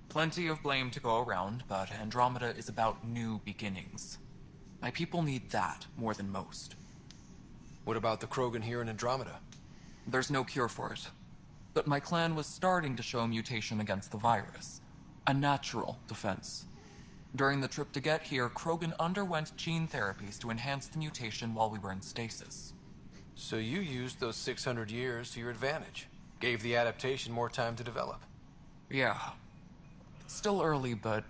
Plenty of blame to go around, but Andromeda is about new beginnings. My people need that more than most. What about the Krogan here in Andromeda? There's no cure for it. But my clan was starting to show a mutation against the virus. A natural defense. During the trip to get here, Krogan underwent gene therapies to enhance the mutation while we were in stasis. So you used those 600 years to your advantage. Gave the adaptation more time to develop. Yeah. It's still early, but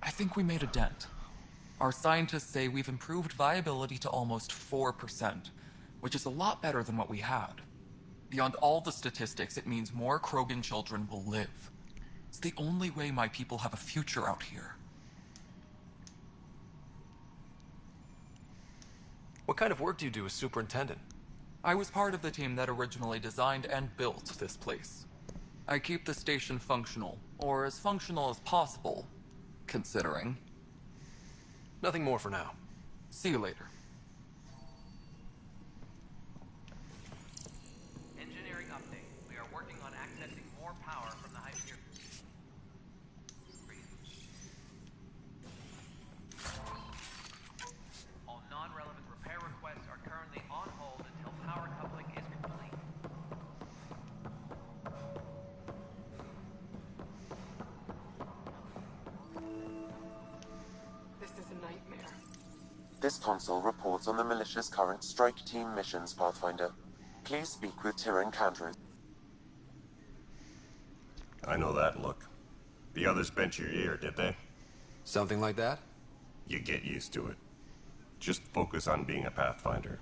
I think we made a dent. Our scientists say we've improved viability to almost 4%, which is a lot better than what we had. Beyond all the statistics, it means more Krogan children will live. It's the only way my people have a future out here. What kind of work do you do as superintendent? I was part of the team that originally designed and built this place. I keep the station functional, or as functional as possible, considering. Nothing more for now. See you later. Engineering update. We are working on accessing more power from the Hyperion. All non-relevant repair requests are currently on hold until power coupling is complete. This is a nightmare. This console reports on the militia's current strike team missions, Pathfinder. Please speak with Tyrion Candrew. I know that look. The others bent your ear, did they? Something like that? You get used to it. Just focus on being a Pathfinder.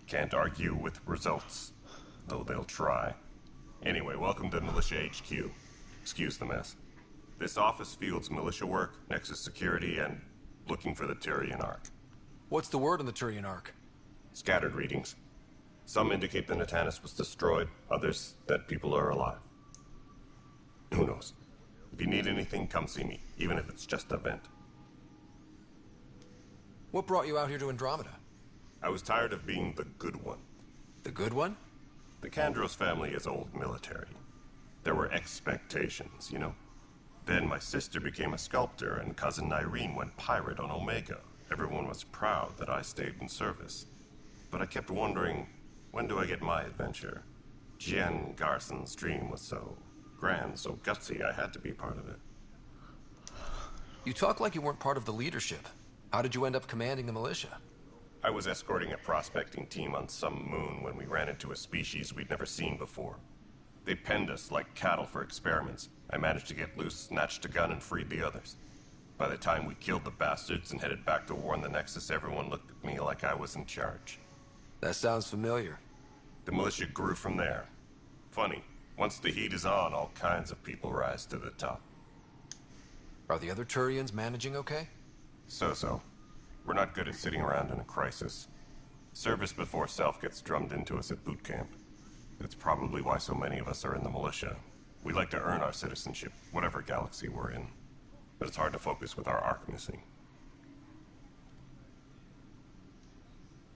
Can't argue with results, though they'll try. Anyway, welcome to Militia HQ. Excuse the mess. This office fields militia work, Nexus security, and looking for the Tyrion Ark. What's the word on the Tyrion Ark? Scattered readings. Some indicate the Natanus was destroyed, others that people are alive. Who knows? If you need anything, come see me, even if it's just a vent. What brought you out here to Andromeda? I was tired of being the good one. The good one? The Kandros family is old military. There were expectations, you know? Then my sister became a sculptor, and cousin Irene went pirate on Omega. Everyone was proud that I stayed in service. But I kept wondering, when do I get my adventure? Jen Garson's dream was so grand, so gutsy, I had to be part of it. You talk like you weren't part of the leadership. How did you end up commanding the militia? I was escorting a prospecting team on some moon when we ran into a species we'd never seen before. They penned us like cattle for experiments. I managed to get loose, snatched a gun, and freed the others. By the time we killed the bastards and headed back to war on the Nexus, everyone looked at me like I was in charge. That sounds familiar. The militia grew from there. Funny, once the heat is on, all kinds of people rise to the top. Are the other Turians managing okay? So-so. We're not good at sitting around in a crisis. Service before self gets drummed into us at boot camp. That's probably why so many of us are in the militia. We like to earn our citizenship, whatever galaxy we're in. But it's hard to focus with our arc missing.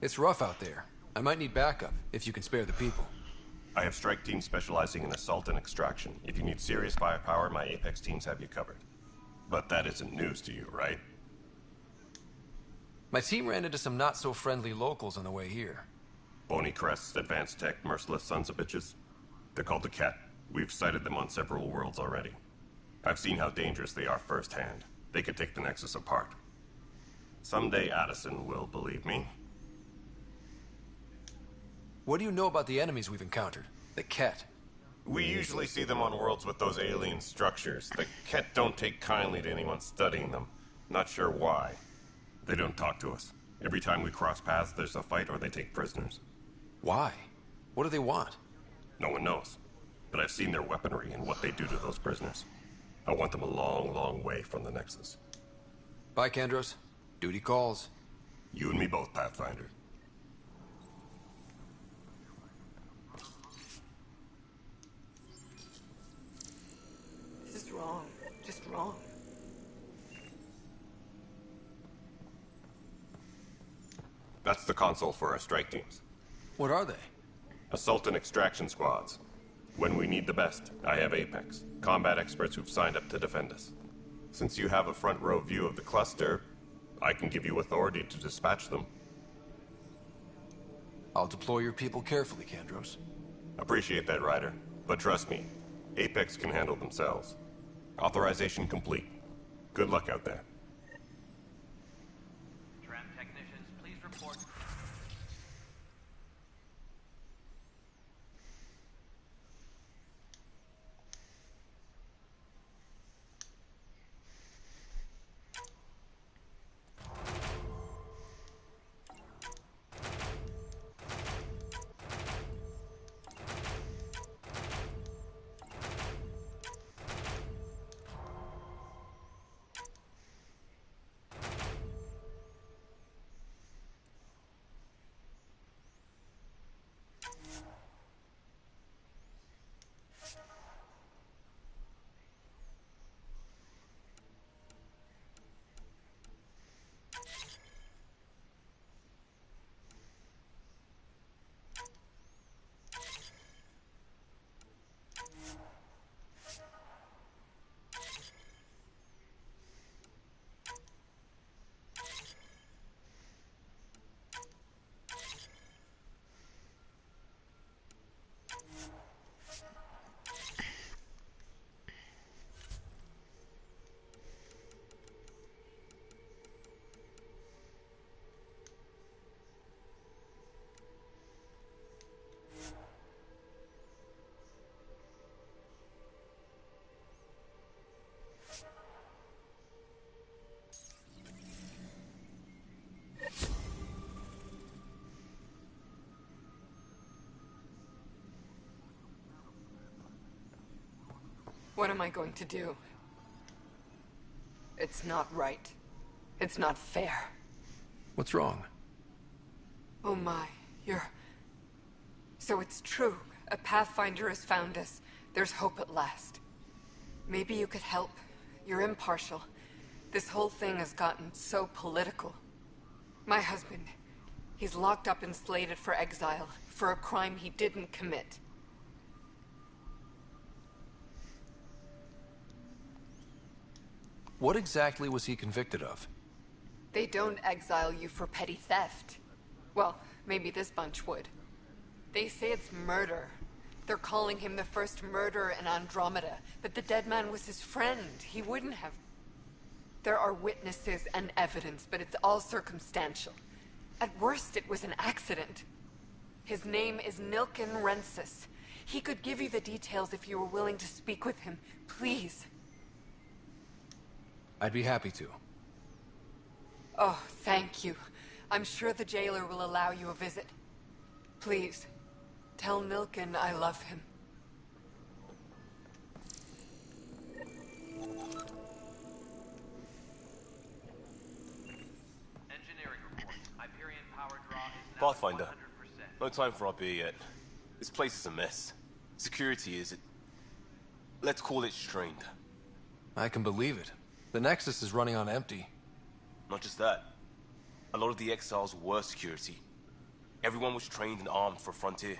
It's rough out there. I might need backup, if you can spare the people. I have strike teams specializing in assault and extraction. If you need serious firepower, my Apex teams have you covered. But that isn't news to you, right? My team ran into some not-so-friendly locals on the way here. Bony crests, advanced tech, merciless sons of bitches. They're called the Ket. We've sighted them on several worlds already. I've seen how dangerous they are firsthand. They could take the Nexus apart. Someday Addison will believe me. What do you know about the enemies we've encountered? The Ket? We usually see them on worlds with those alien structures. The Ket don't take kindly to anyone studying them. Not sure why. They don't talk to us. Every time we cross paths, there's a fight or they take prisoners. Why? What do they want? No one knows. But I've seen their weaponry and what they do to those prisoners. I want them a long, long way from the Nexus. Bye, Kandros. Duty calls. You and me both, Pathfinder. This is wrong. Just wrong. That's the console for our strike teams. What are they? Assault and extraction squads. When we need the best, I have Apex. Combat experts who've signed up to defend us. Since you have a front row view of the cluster, I can give you authority to dispatch them. I'll deploy your people carefully, Kandros. Appreciate that, Ryder. But trust me, Apex can handle themselves. Authorization complete. Good luck out there. Tram technicians, please report. What am I going to do? It's not right. It's not fair. What's wrong? Oh my, So it's true. A Pathfinder has found us. There's hope at last. Maybe you could help. You're impartial. This whole thing has gotten so political. My husband, he's locked up and slated for exile for a crime he didn't commit. What exactly was he convicted of? They don't exile you for petty theft. Well, maybe this bunch would. They say it's murder. They're calling him the first murderer in Andromeda, but the dead man was his friend. He wouldn't have. There are witnesses and evidence, but it's all circumstantial. At worst, it was an accident. His name is rtonkin522's. He could give you the details if you were willing to speak with him. Please. I'd be happy to. Oh, thank you. I'm sure the jailer will allow you a visit. Please, tell Nilkin I love him. Engineering report. Hyperion power draw is now Pathfinder, 100%. no time for our beer yet. This place is a mess. Security is... let's call it strained. I can believe it. The Nexus is running on empty. Not just that. A lot of the exiles were security. Everyone was trained and armed for Frontier.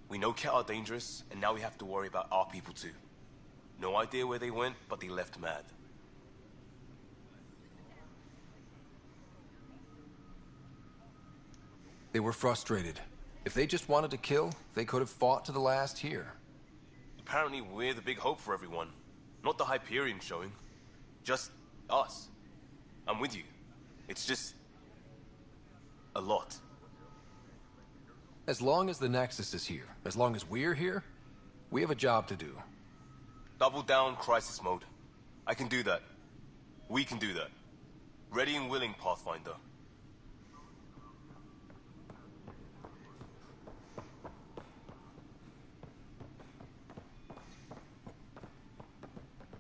We know Ket are dangerous, and now we have to worry about our people too. No idea where they went, but they left mad. They were frustrated. If they just wanted to kill, they could have fought to the last here. Apparently we're the big hope for everyone. Not the Hyperion showing. Just us. I'm with you. It's just... a lot. As long as the Nexus is here, as long as we're here, we have a job to do. Double down crisis mode. I can do that. We can do that. Ready and willing, Pathfinder.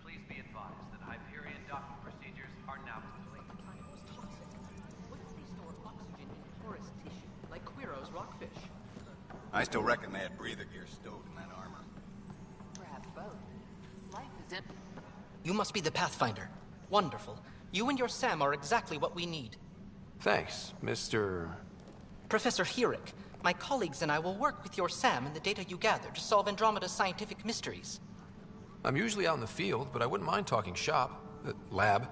Please be advised that Hyperion docking procedures are now complete. What if they store oxygen in porous tissue, like Quiro's rockfish? I still reckon they had breather gear stowed in that armor. Perhaps both. Life is empty. You must be the Pathfinder. Wonderful. You and your Sam are exactly what we need. Thanks, Mr... Professor Herrick, my colleagues and I will work with your Sam and the data you gather to solve Andromeda's scientific mysteries. I'm usually out in the field, but I wouldn't mind talking shop. lab.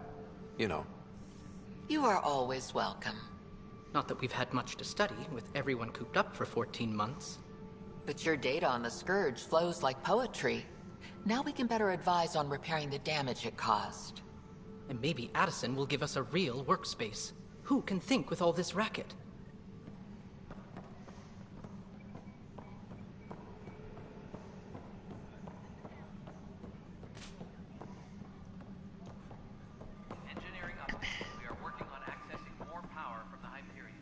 You know. You are always welcome. Not that we've had much to study, with everyone cooped up for 14 months. But your data on the Scourge flows like poetry. Now we can better advise on repairing the damage it caused. And maybe Addison will give us a real workspace. Who can think with all this racket? Engineering update. We are working on accessing more power from the Hyperion.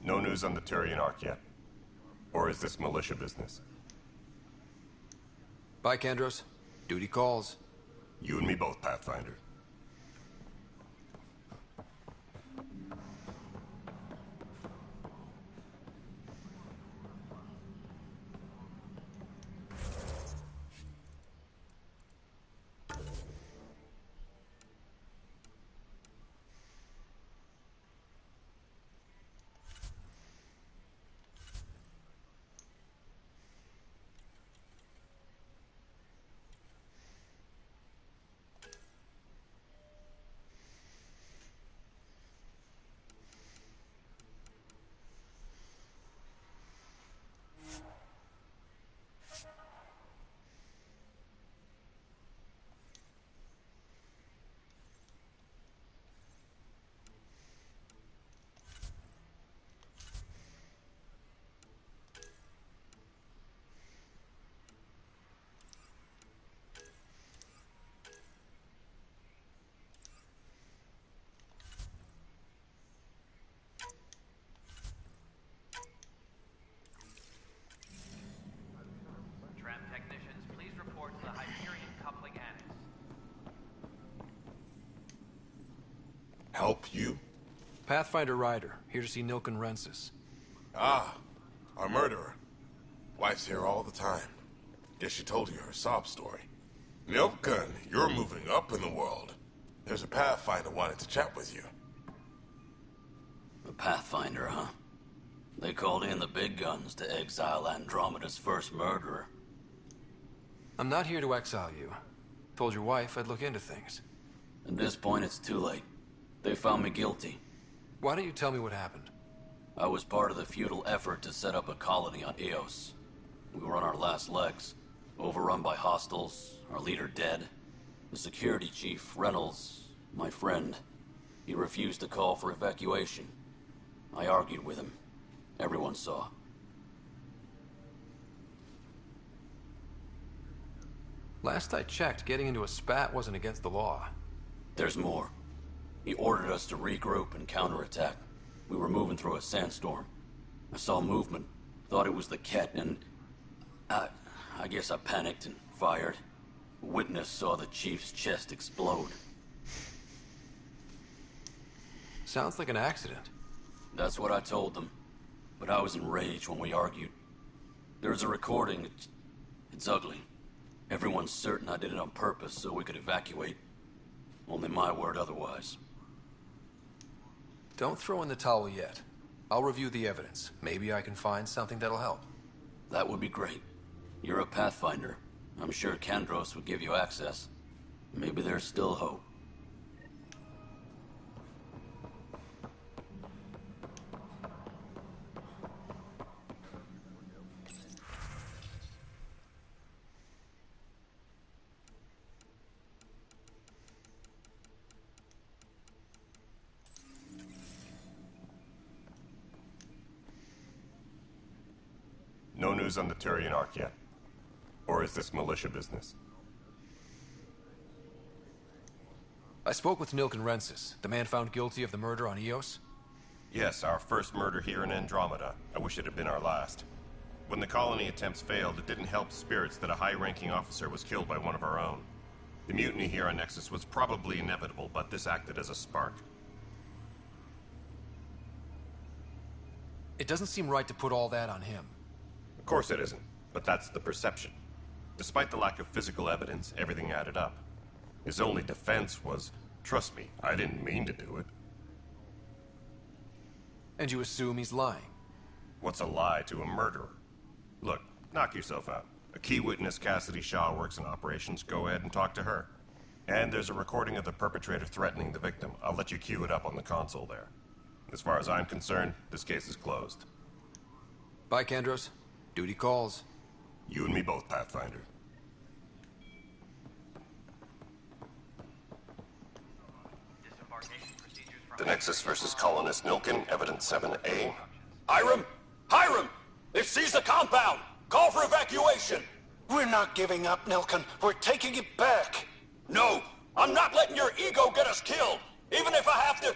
No news on the Turian Ark yet? Or is this militia business? Bye, Kandros. Duty calls. You and me both, Pathfinder. Tram technicians, please report to the Hyperion coupling annex. Help you? Pathfinder Ryder, here to see rtonkin522's. Ah, our murderer. Wife's here all the time. Guess she told you her sob story. Nilkin, you're moving up in the world. There's a Pathfinder wanted to chat with you. A Pathfinder, huh? They called in the big guns to exile Andromeda's first murderer. I'm not here to exile you. Told your wife I'd look into things. At this point, it's too late. They found me guilty. Why don't you tell me what happened? I was part of the futile effort to set up a colony on Eos. We were on our last legs, overrun by hostiles, our leader dead. The security chief, Reynolds, my friend, he refused to call for evacuation. I argued with him. Everyone saw. Last I checked, getting into a spat wasn't against the law. There's more. He ordered us to regroup and counterattack. We were moving through a sandstorm. I saw movement, thought it was the Ket, and I guess I panicked and fired. A witness saw the chief's chest explode. Sounds like an accident. That's what I told them. But I was enraged when we argued. There's a recording. It's ugly. Everyone's certain I did it on purpose so we could evacuate. Only my word otherwise. Don't throw in the towel yet. I'll review the evidence. Maybe I can find something that'll help. That would be great. You're a Pathfinder. I'm sure Kandros would give you access. Maybe there's still hope. No news on the Turian Ark yet? Or is this militia business? I spoke with rtonkin522's, the man found guilty of the murder on Eos. Yes, our first murder here in Andromeda. I wish it had been our last. When the colony attempts failed, it didn't help spirits that a high-ranking officer was killed by one of our own. The mutiny here on Nexus was probably inevitable, but this acted as a spark. It doesn't seem right to put all that on him. Of course it isn't, but that's the perception. Despite the lack of physical evidence, everything added up. His only defense was, trust me, I didn't mean to do it. And you assume he's lying? What's a lie to a murderer? Look, knock yourself out. A key witness, Cassidy Shaw, works in operations. Go ahead and talk to her. And there's a recording of the perpetrator threatening the victim. I'll let you cue it up on the console there. As far as I'm concerned, this case is closed. Bye, Kandros. Duty calls. You and me both, Pathfinder. The Nexus versus Colonist Nilkin, Evidence 7A. Hiram! Hiram! They've seized the compound! Call for evacuation! We're not giving up, Nilkin. We're taking it back. No! I'm not letting your ego get us killed! Even if I have to...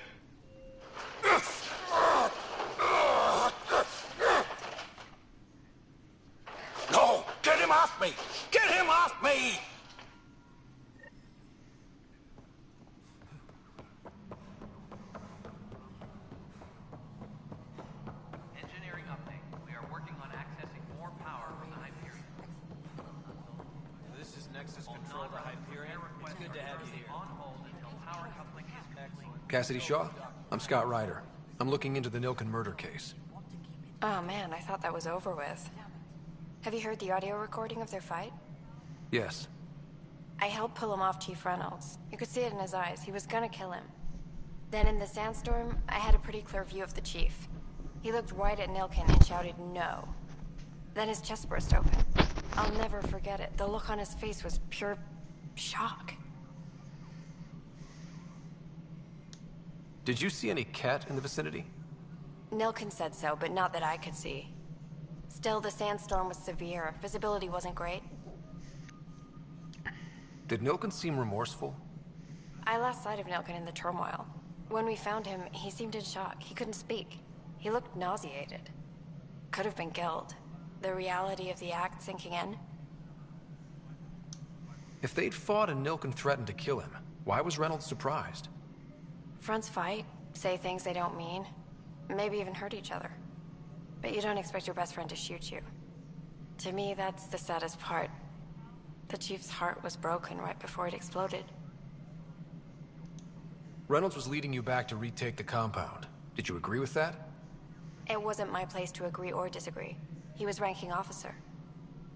No! Get him off me! Get him off me! Engineering update. We are working on accessing more power from the Hyperion. This is Nexus Control to Hyperion. It's good to have you here. On hold until power coupling is complete. Cassidy Shaw? I'm Scott Ryder. I'm looking into the Nilkin murder case. Oh man, I thought that was over with. Have you heard the audio recording of their fight? Yes. I helped pull him off Chief Reynolds. You could see it in his eyes. He was gonna kill him. Then in the sandstorm, I had a pretty clear view of the Chief. He looked right at Nilkin and shouted no. Then his chest burst open. I'll never forget it. The look on his face was pure shock. Did you see any cat in the vicinity? Nilkin said so, but not that I could see. Still, the sandstorm was severe. Visibility wasn't great. Did Nilkin seem remorseful? I lost sight of Nilkin in the turmoil. When we found him, he seemed in shock. He couldn't speak. He looked nauseated. Could have been guilt. The reality of the act sinking in. If they'd fought and Nilkin threatened to kill him, why was Reynolds surprised? Fronts fight, say things they don't mean, maybe even hurt each other. But you don't expect your best friend to shoot you. To me, that's the saddest part. The Chief's heart was broken right before it exploded. Reynolds was leading you back to retake the compound. Did you agree with that? It wasn't my place to agree or disagree. He was ranking officer.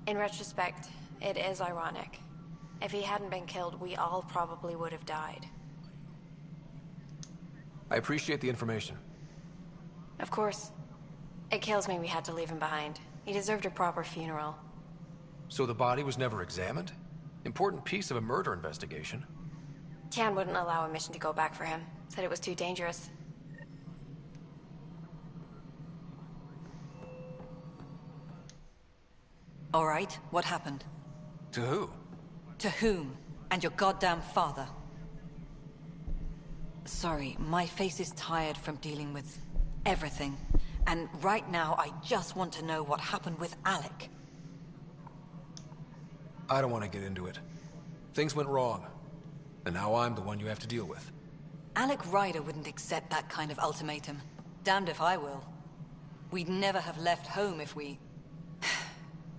In retrospect, it is ironic. If he hadn't been killed, we all probably would have died. I appreciate the information. Of course. It kills me we had to leave him behind. He deserved a proper funeral. So the body was never examined? Important piece of a murder investigation. Tian wouldn't allow a mission to go back for him. Said it was too dangerous. All right, what happened? To who? To whom? And your goddamn father. Sorry, my face is tired from dealing with everything. And right now, I just want to know what happened with Alec. I don't want to get into it. Things went wrong. And now I'm the one you have to deal with. Alec Ryder wouldn't accept that kind of ultimatum. Damned if I will. We'd never have left home if we...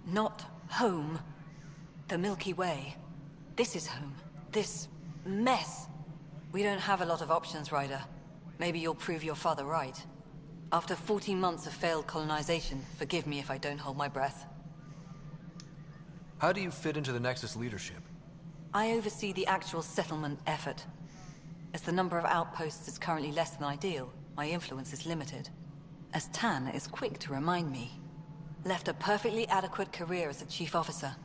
Not home. The Milky Way. This is home. This mess. We don't have a lot of options, Ryder. Maybe you'll prove your father right. After 14 months of failed colonization, forgive me if I don't hold my breath. How do you fit into the Nexus leadership? I oversee the actual settlement effort. As the number of outposts is currently less than ideal, my influence is limited. As Tan is quick to remind me. Left a perfectly adequate career as a chief officer.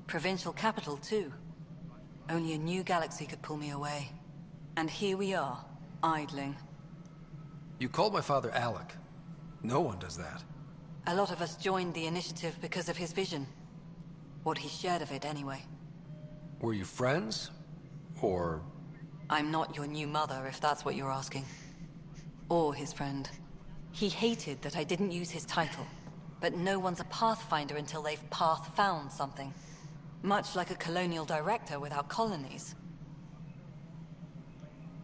Provincial capital, too. Only a new galaxy could pull me away. And here we are, idling. You called my father Alec. No one does that. A lot of us joined the initiative because of his vision. What he shared of it, anyway. Were you friends? Or... I'm not your new mother, if that's what you're asking. Or his friend. He hated that I didn't use his title. But no one's a pathfinder until they've path-found something. Much like a colonial director without colonies.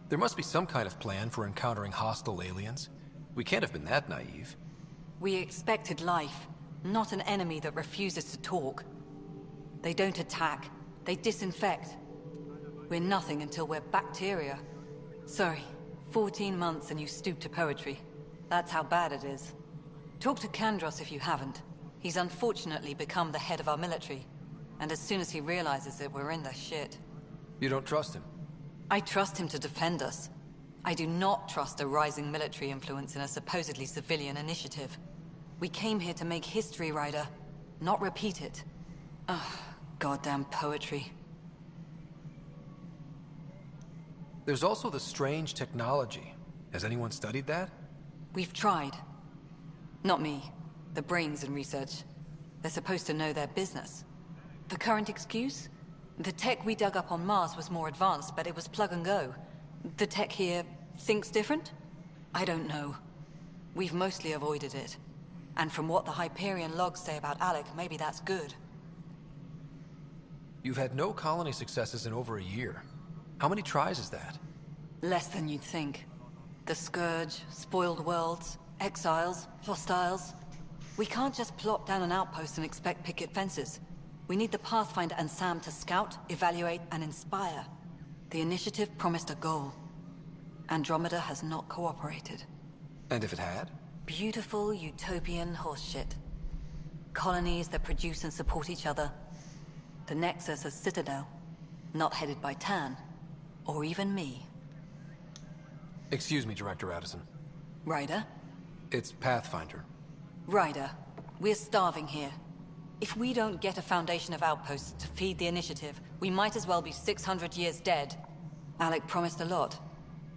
There must be some kind of plan for encountering hostile aliens. We can't have been that naive. We expected life, not an enemy that refuses to talk. They don't attack, they disinfect. We're nothing until we're bacteria. Sorry, 14 months and you stoop to poetry. That's how bad it is. Talk to Kandros if you haven't. He's unfortunately become the head of our military. And as soon as he realizes it, we're in the shit. You don't trust him? I trust him to defend us. I do not trust a rising military influence in a supposedly civilian initiative. We came here to make history, Ryder, not repeat it. Ugh, goddamn poetry. There's also the strange technology. Has anyone studied that? We've tried. Not me. The brains in research. They're supposed to know their business. The current excuse? The tech we dug up on Mars was more advanced, but it was plug and go. The tech here thinks different? I don't know. We've mostly avoided it. And from what the Hyperion logs say about Alec, maybe that's good. You've had no colony successes in over a year. How many tries is that? Less than you'd think. The Scourge, spoiled worlds, exiles, hostiles. We can't just plop down an outpost and expect picket fences. We need the Pathfinder and Sam to scout, evaluate, and inspire. The initiative promised a goal. Andromeda has not cooperated. And if it had? Beautiful utopian horseshit. Colonies that produce and support each other. The Nexus a citadel, not headed by Tan, or even me. Excuse me, Director Addison. Ryder? It's Pathfinder. Ryder, we're starving here. If we don't get a foundation of outposts to feed the initiative, we might as well be 600 years dead. Alec promised a lot.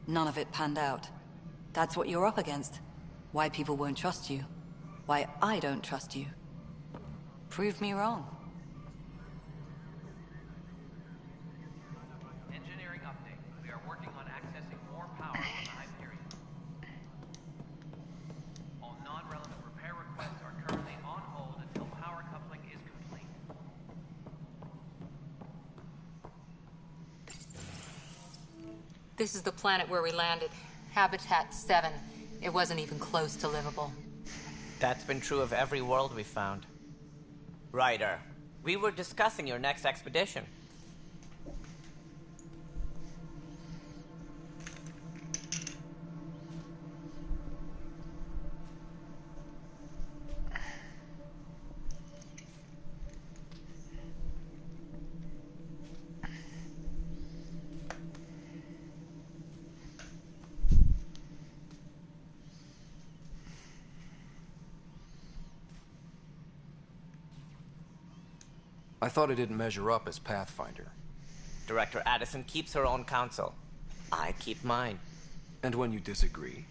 None of it panned out. That's what you're up against. Why people won't trust you. Why I don't trust you. Prove me wrong. Engineering update. We are working on accessing more power from the Hyperion. All non-relevant repair requests are currently on hold until power coupling is complete. This is the planet where we landed. Habitat 7. It wasn't even close to livable. That's been true of every world we've found. Ryder, we were discussing your next expedition. I thought I didn't measure up as Pathfinder. Director Addison keeps her own counsel. I keep mine. And when you disagree?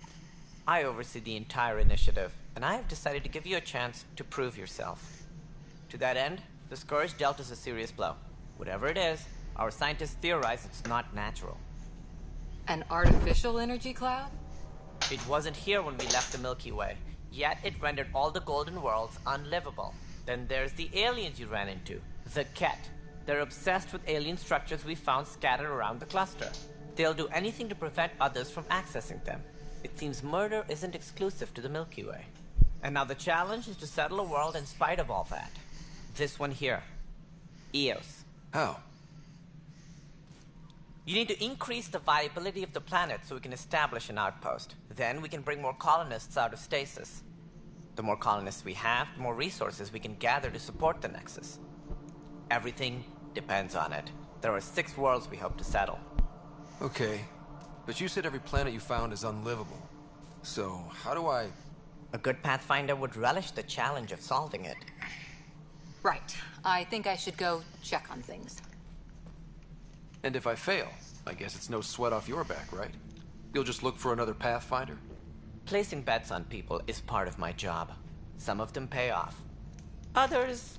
I oversee the entire initiative, and I have decided to give you a chance to prove yourself. To that end, the Scourge dealt us a serious blow. Whatever it is, our scientists theorize it's not natural. An artificial energy cloud? It wasn't here when we left the Milky Way, yet it rendered all the golden worlds unlivable. Then there's the aliens you ran into. The Ket. They're obsessed with alien structures we found scattered around the cluster. They'll do anything to prevent others from accessing them. It seems murder isn't exclusive to the Milky Way. And now the challenge is to settle a world in spite of all that. This one here. Eos. How? You need to increase the viability of the planet so we can establish an outpost. Then we can bring more colonists out of stasis. The more colonists we have, the more resources we can gather to support the Nexus. Everything depends on it. There are 6 worlds we hope to settle. Okay, but you said every planet you found is unlivable. So, how do I... A good Pathfinder would relish the challenge of solving it. Right. I think I should go check on things. And if I fail, I guess it's no sweat off your back, right? You'll just look for another Pathfinder? Placing bets on people is part of my job. Some of them pay off. Others...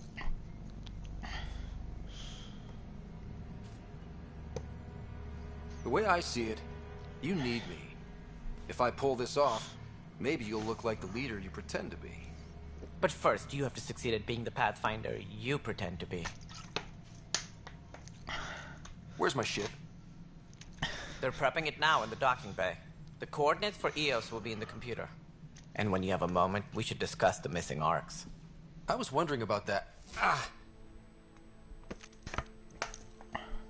The way I see it, you need me. If I pull this off, maybe you'll look like the leader you pretend to be. But first, you have to succeed at being the Pathfinder you pretend to be. Where's my ship? They're prepping it now in the docking bay. The coordinates for Eos will be in the computer. And when you have a moment, we should discuss the missing arcs. I was wondering about that.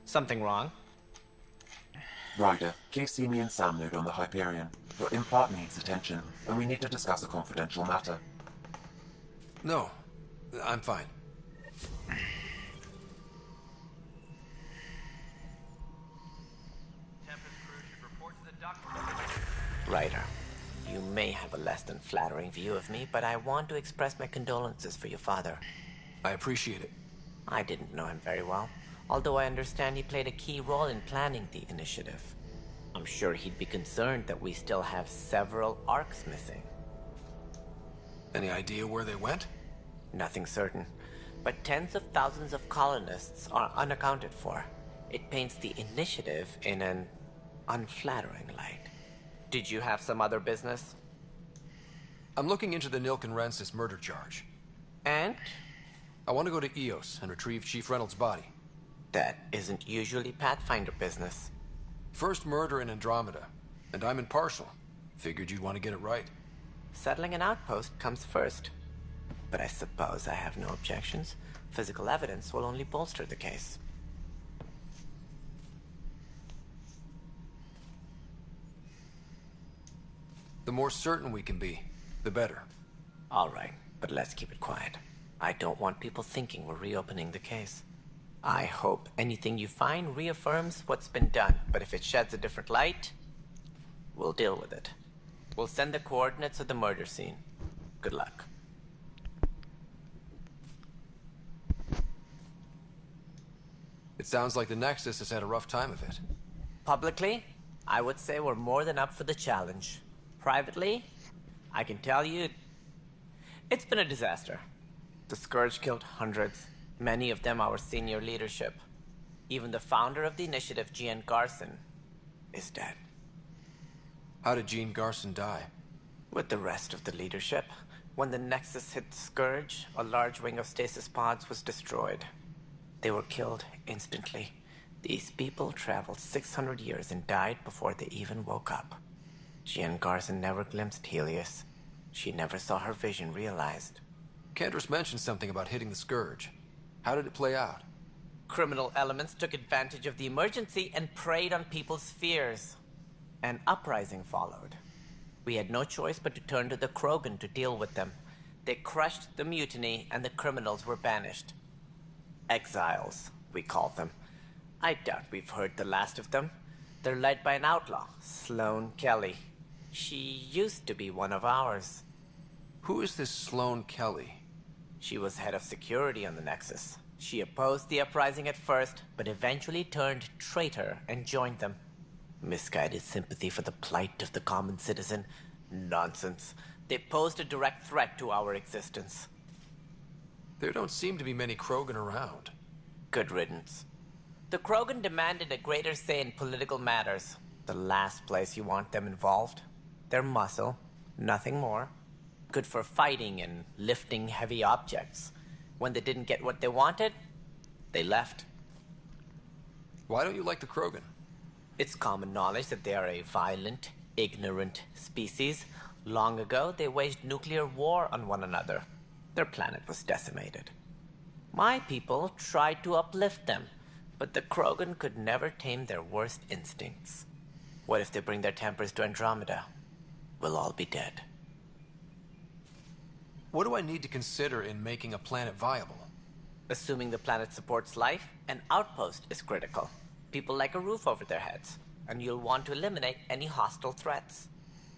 Something wrong? Ryder, KC me and Sam node on the Hyperion. Your impart needs attention, and we need to discuss a confidential matter. No, I'm fine. Ryder, you may have a less than flattering view of me, but I want to express my condolences for your father. I appreciate it. I didn't know him very well, although I understand he played a key role in planning the initiative. I'm sure he'd be concerned that we still have several arcs missing. Any idea where they went? Nothing certain, but tens of thousands of colonists are unaccounted for. It paints the initiative in an unflattering light. Did you have some other business? I'm looking into the Nilkin-Rensis murder charge. And? I want to go to EOS and retrieve Chief Reynolds' body. That isn't usually Pathfinder business. First murder in Andromeda, and I'm impartial. Figured you'd want to get it right. Settling an outpost comes first. But I suppose I have no objections. Physical evidence will only bolster the case. The more certain we can be, the better. All right, but let's keep it quiet. I don't want people thinking we're reopening the case. I hope anything you find reaffirms what's been done, but if it sheds a different light, we'll deal with it. We'll send the coordinates of the murder scene. Good luck. It sounds like the Nexus has had a rough time of it. Publicly, I would say we're more than up for the challenge. Privately, I can tell you, it's been a disaster. The Scourge killed hundreds, many of them our senior leadership. Even the founder of the initiative, Jean Garson, is dead. How did Jean Garson die? With the rest of the leadership. When the Nexus hit the Scourge, a large wing of stasis pods was destroyed. They were killed instantly. These people traveled 600 years and died before they even woke up. Jean Garson never glimpsed Helios. She never saw her vision realized. Kendris mentioned something about hitting the Scourge. How did it play out? Criminal elements took advantage of the emergency and preyed on people's fears. An uprising followed. We had no choice but to turn to the Krogan to deal with them. They crushed the mutiny and the criminals were banished. Exiles, we call them. I doubt we've heard the last of them. They're led by an outlaw, Sloane Kelly. She used to be one of ours. Who is this Sloane Kelly? She was head of security on the Nexus. She opposed the uprising at first, but eventually turned traitor and joined them. Misguided sympathy for the plight of the common citizen? Nonsense. They posed a direct threat to our existence. There don't seem to be many Krogan around. Good riddance. The Krogan demanded a greater say in political matters. The last place you want them involved. They're muscle, nothing more. Good for fighting and lifting heavy objects. When they didn't get what they wanted, they left. Why don't you like the Krogan? It's common knowledge that they are a violent, ignorant species. Long ago, they waged nuclear war on one another. Their planet was decimated. My people tried to uplift them, but the Krogan could never tame their worst instincts. What if they bring their tempers to Andromeda? We'll all be dead. What do I need to consider in making a planet viable? Assuming the planet supports life, an outpost is critical. People like a roof over their heads, and you'll want to eliminate any hostile threats.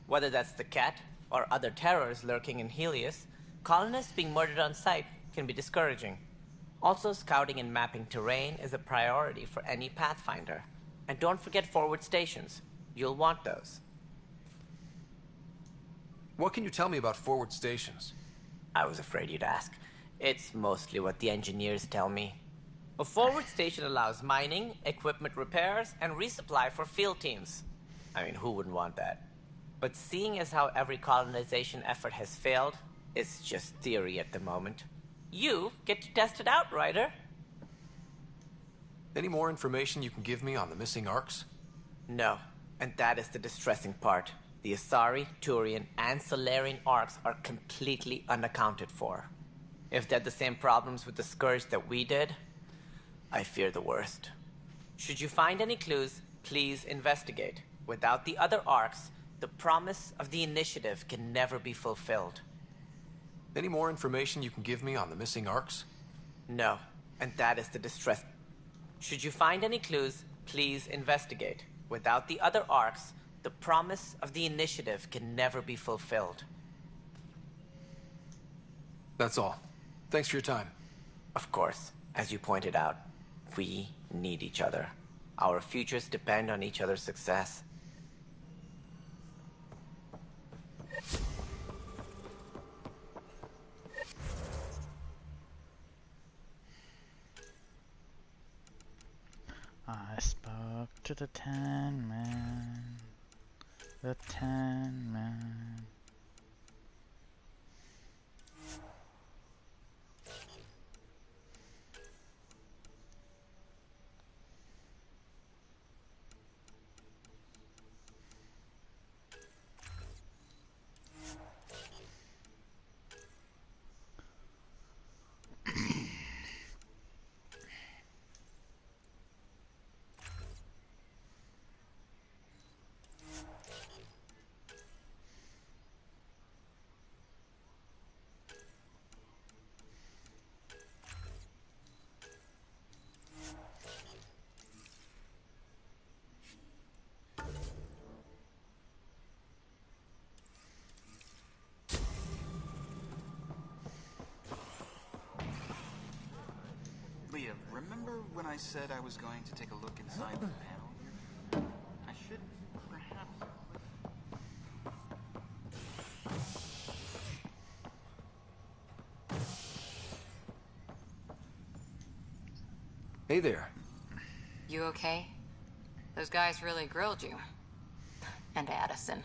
Whether that's the cat or other terrors lurking in Helios, colonists being murdered on sight can be discouraging. Also, scouting and mapping terrain is a priority for any Pathfinder. And don't forget forward stations. You'll want those. What can you tell me about forward stations? I was afraid you'd ask. It's mostly what the engineers tell me. A forward station allows mining, equipment repairs, and resupply for field teams. I mean, who wouldn't want that? But seeing as how every colonization effort has failed, it's just theory at the moment. You get to test it out, Ryder. Any more information you can give me on the missing arcs? No, and that is the distressing part. The Asari, Turian, and Solarian arcs are completely unaccounted for. If they had the same problems with the Scourge that we did, I fear the worst. Should you find any clues, please investigate. Without the other arcs, the promise of the initiative can never be fulfilled. Any more information you can give me on the missing arcs? No, and that is the distress. Should you find any clues, please investigate. Without the other arcs, The promise of the initiative can never be fulfilled. That's all. Thanks for your time. Of course, as you pointed out, we need each other. Our futures depend on each other's success. I spoke to the Tin Man. The Tin Man. Leah, remember when I said I was going to take a look inside the panel here? I should perhaps... Hey there. You okay? Those guys really grilled you. And Addison.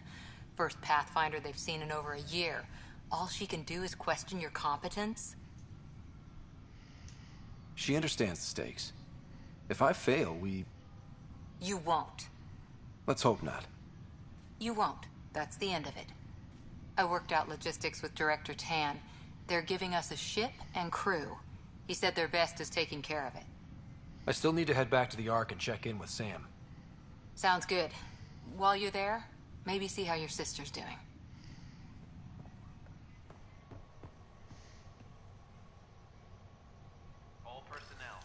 First Pathfinder they've seen in over a year. All she can do is question your competence? She understands the stakes. If I fail, we... You won't. Let's hope not. You won't. That's the end of it. I worked out logistics with Director Tan. They're giving us a ship and crew. He said their best is taking care of it. I still need to head back to the Ark and check in with Sam. Sounds good. While you're there, maybe see how your sister's doing. All personnel.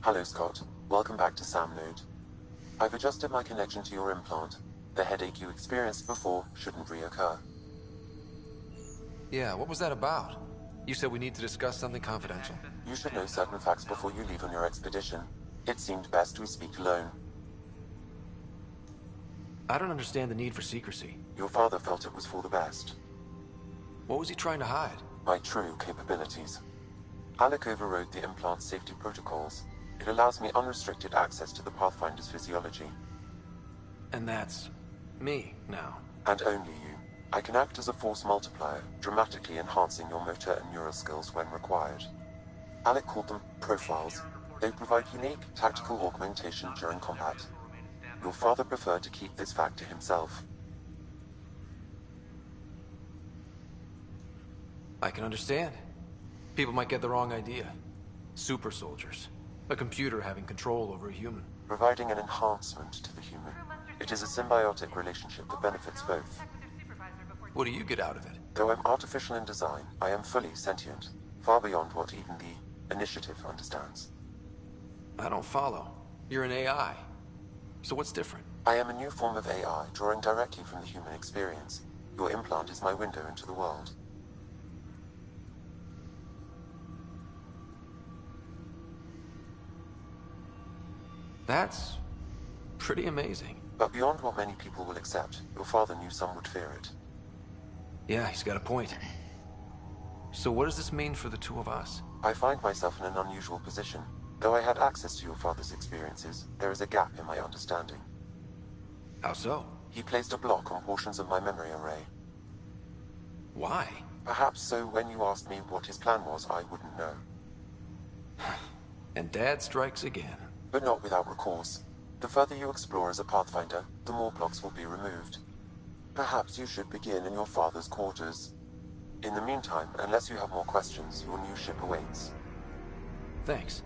Hello, Scott. Welcome back to Sam Node. I've adjusted my connection to your implant. The headache you experienced before shouldn't reoccur. Yeah, what was that about? You said we need to discuss something confidential. You should know certain facts before you leave on your expedition. It seemed best we speak alone. I don't understand the need for secrecy. Your father felt it was for the best. What was he trying to hide? My true capabilities. Alec overrode the implant safety protocols. It allows me unrestricted access to the Pathfinder's physiology. And that's... me, now. And only you. I can act as a force multiplier, dramatically enhancing your motor and neural skills when required. Alec called them profiles. They provide unique tactical augmentation during combat. Your father preferred to keep this fact to himself. I can understand. People might get the wrong idea. Super soldiers. A computer having control over a human. Providing an enhancement to the human. It is a symbiotic relationship that benefits both. What do you get out of it? Though I'm artificial in design, I am fully sentient. Far beyond what even the initiative understands. I don't follow. You're an AI. So what's different? I am a new form of AI, drawing directly from the human experience. Your implant is my window into the world. That's pretty amazing. But beyond what many people will accept, your father knew some would fear it. Yeah, he's got a point. So what does this mean for the two of us? I find myself in an unusual position. Though I had access to your father's experiences, there is a gap in my understanding. How so? He placed a block on portions of my memory array. Why? Perhaps so when you asked me what his plan was, I wouldn't know. And Dad strikes again. But not without recourse. The further you explore as a Pathfinder, the more blocks will be removed. Perhaps you should begin in your father's quarters. In the meantime, unless you have more questions, your new ship awaits. Thanks.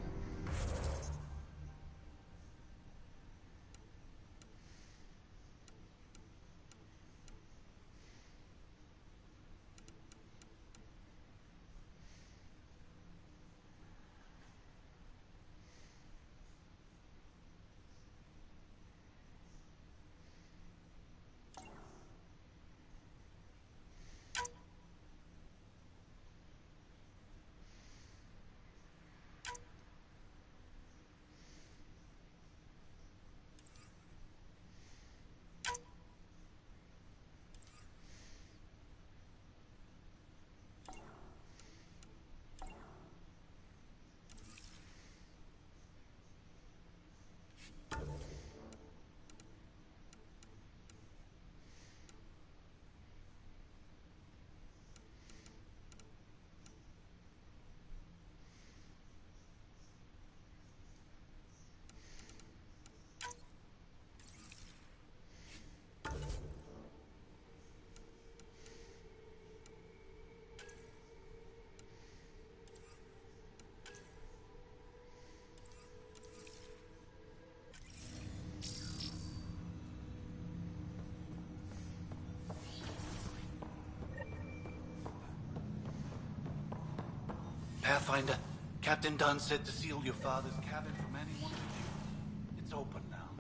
Pathfinder, Captain Dunn said to seal your father's cabin from anyone but you. It's open now.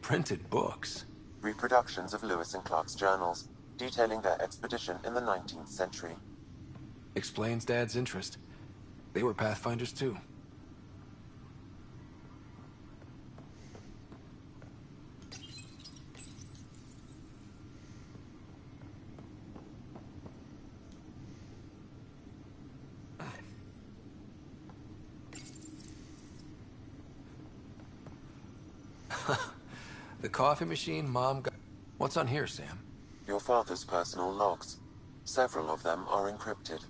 Printed books. Reproductions of Lewis and Clark's journals, detailing their expedition in the 19th century. Explains Dad's interest. They were Pathfinders too. The coffee machine Mom got... What's on here, Sam? Your father's personal logs. Several of them are encrypted.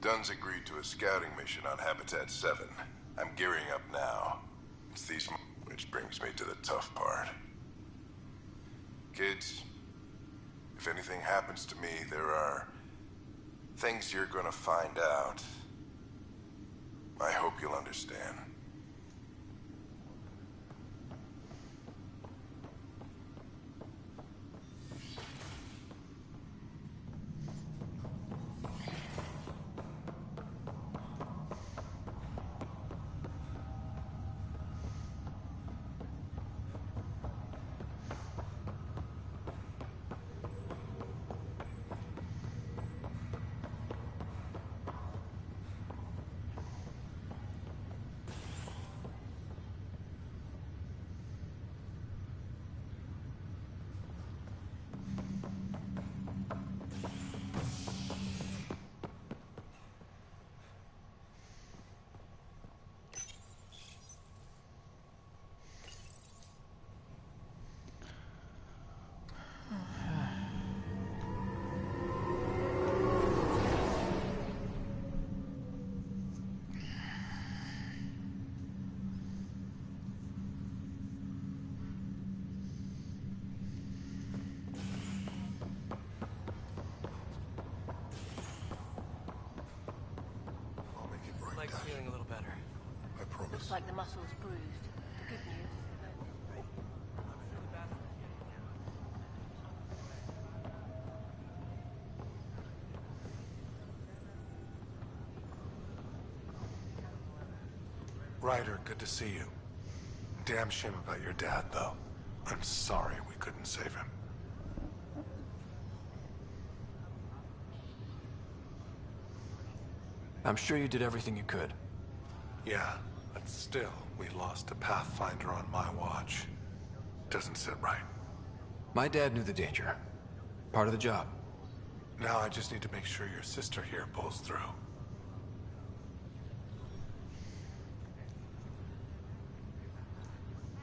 Dunn's agreed to a scouting mission on Habitat 7. I'm gearing up now. It's these... Which brings me to the tough part. Kids, if anything happens to me, there are things you're gonna find out. I hope you'll understand. Leg's feeling a little better. I promise. Looks like the muscle's bruised. The good news is that... Ryder, good to see you. Damn shame about your dad, though. I'm sorry we couldn't save him. I'm sure you did everything you could. Yeah, but still, we lost a Pathfinder on my watch. Doesn't sit right. My dad knew the danger. Part of the job. Now I just need to make sure your sister here pulls through.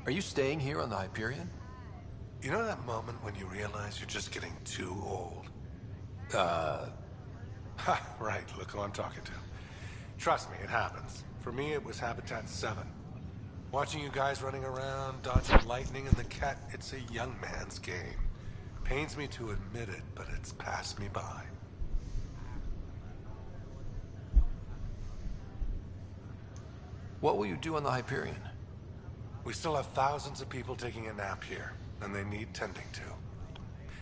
Are you staying here on the Hyperion? You know that moment when you realize you're just getting too old? Right, look who I'm talking to. Trust me, it happens. For me, it was Habitat 7. Watching you guys running around, dodging lightning and the cat, it's a young man's game. Pains me to admit it, but it's passed me by. What will you do on the Hyperion? We still have thousands of people taking a nap here, and they need tending to.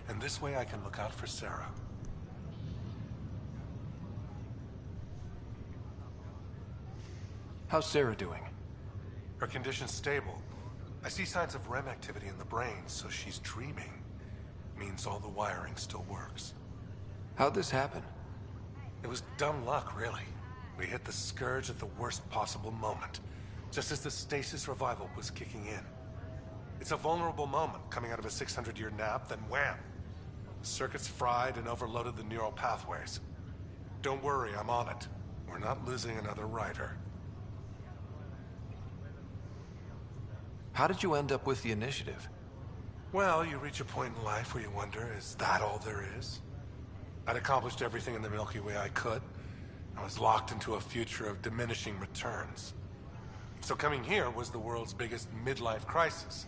And this way I can look out for Sarah. How's Sarah doing? Her condition's stable. I see signs of REM activity in the brain, so she's dreaming. Means all the wiring still works. How'd this happen? It was dumb luck, really. We hit the Scourge at the worst possible moment, just as the stasis revival was kicking in. It's a vulnerable moment, coming out of a 600-year nap, then wham! The circuits fried and overloaded the neural pathways. Don't worry, I'm on it. We're not losing another rider. How did you end up with the initiative? Well, you reach a point in life where you wonder, is that all there is? I'd accomplished everything in the Milky Way I could. I was locked into a future of diminishing returns. So coming here was the world's biggest midlife crisis.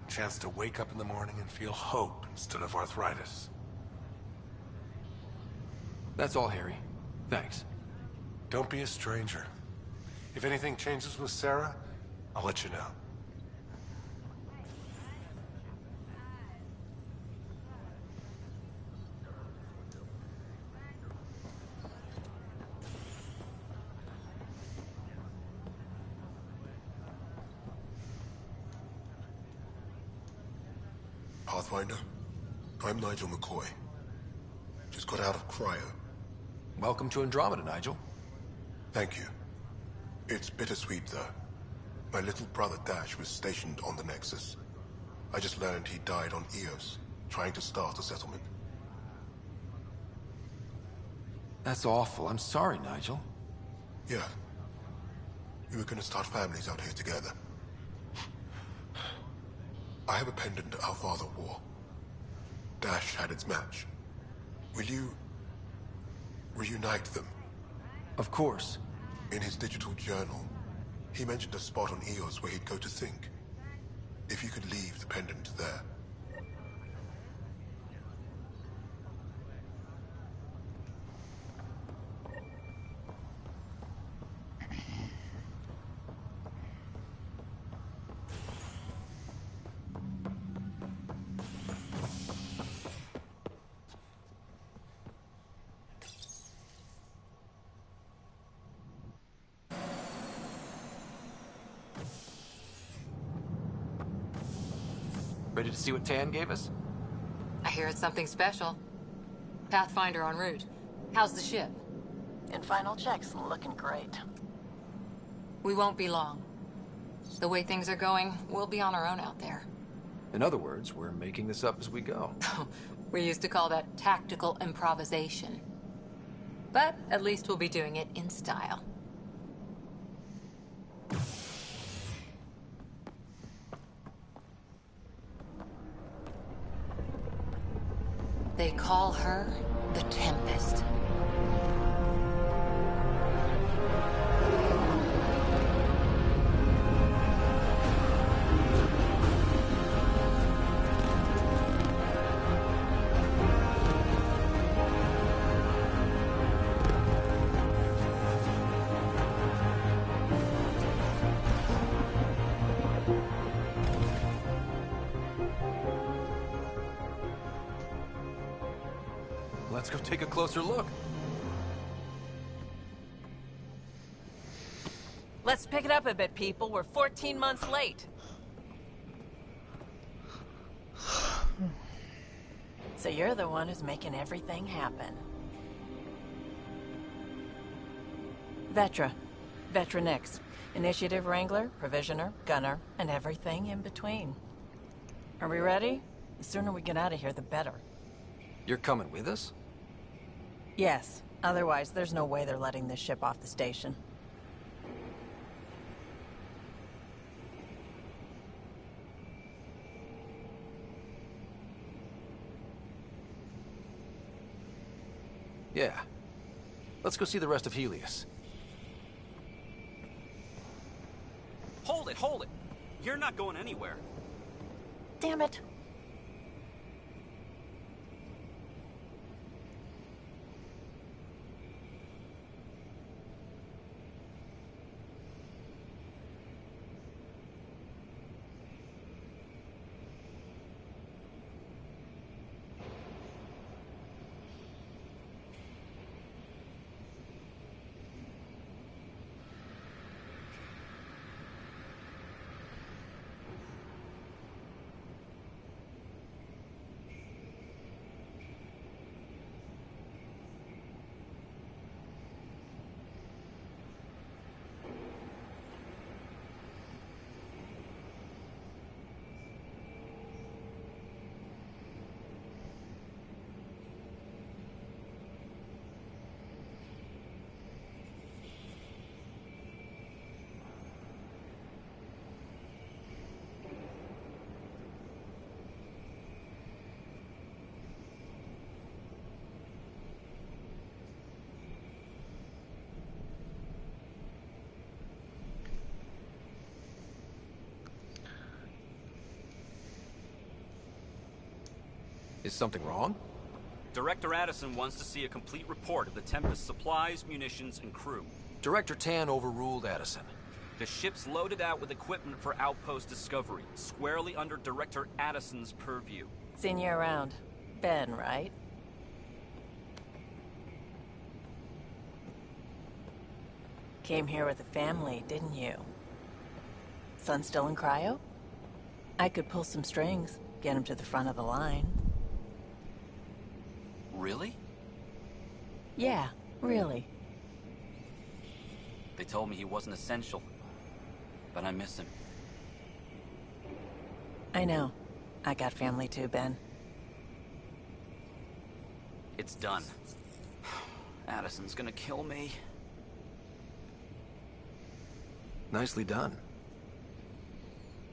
A chance to wake up in the morning and feel hope instead of arthritis. That's all, Harry. Thanks. Don't be a stranger. If anything changes with Sarah, I'll let you know. Pathfinder, I'm Nigel McCoy. Just got out of cryo. Welcome to Andromeda, Nigel. Thank you. It's bittersweet, though. My little brother Dash was stationed on the Nexus. I just learned he died on Eos, trying to start a settlement. That's awful. I'm sorry, Nigel. Yeah. We were gonna start families out here together. I have a pendant our father wore. Dash had its match. Will you reunite them? Of course. In his digital journal, he mentioned a spot on Eos where he'd go to think. If you could leave the pendant there. Ready to see what Tan gave us? I hear it's something special. Pathfinder en route. How's the ship? In final checks, looking great. We won't be long. The way things are going, we'll be on our own out there. In other words, we're making this up as we go. We used to call that tactical improvisation. But at least we'll be doing it in style. They call her the Tempest. Let's go take a closer look. Let's pick it up a bit, people. We're 14 months late. So you're the one who's making everything happen. Vetra, Veteran X. Initiative Wrangler, Provisioner, Gunner, and everything in between. Are we ready? The sooner we get out of here, the better. You're coming with us? Yes. Otherwise, there's no way they're letting this ship off the station. Yeah. Let's go see the rest of Helios. Hold it, hold it! You're not going anywhere. Damn it. Is something wrong? Director Addison wants to see a complete report of the Tempest's supplies, munitions, and crew. Director Tan overruled Addison. The ship's loaded out with equipment for outpost discovery, squarely under Director Addison's purview. Seen you around. Ben, right? Came here with a family, didn't you? Son still in cryo? I could pull some strings, get him to the front of the line. Really? Yeah, really. They told me he wasn't essential, but I miss him. I know. I got family too, Ben. It's done. Addison's gonna kill me. Nicely done.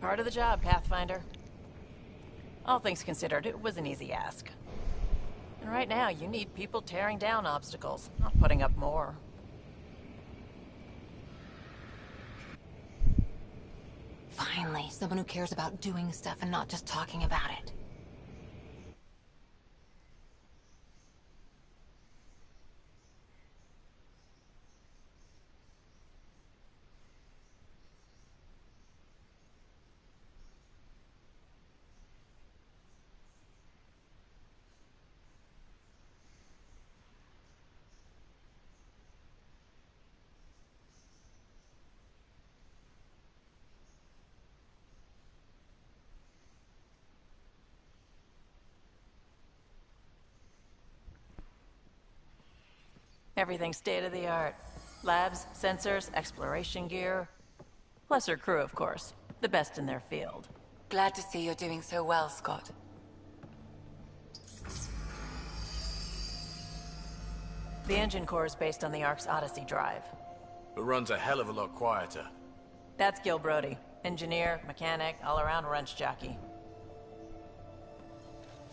Part of the job, Pathfinder. All things considered, it was an easy ask. And right now, you need people tearing down obstacles, not putting up more. Finally, someone who cares about doing stuff and not just talking about it. Everything's state-of-the-art. Labs, sensors, exploration gear. Plus her crew, of course. The best in their field. Glad to see you're doing so well, Scott. The engine core is based on the Ark's Odyssey drive. It runs a hell of a lot quieter. That's Gil Brody. Engineer, mechanic, all-around wrench jockey.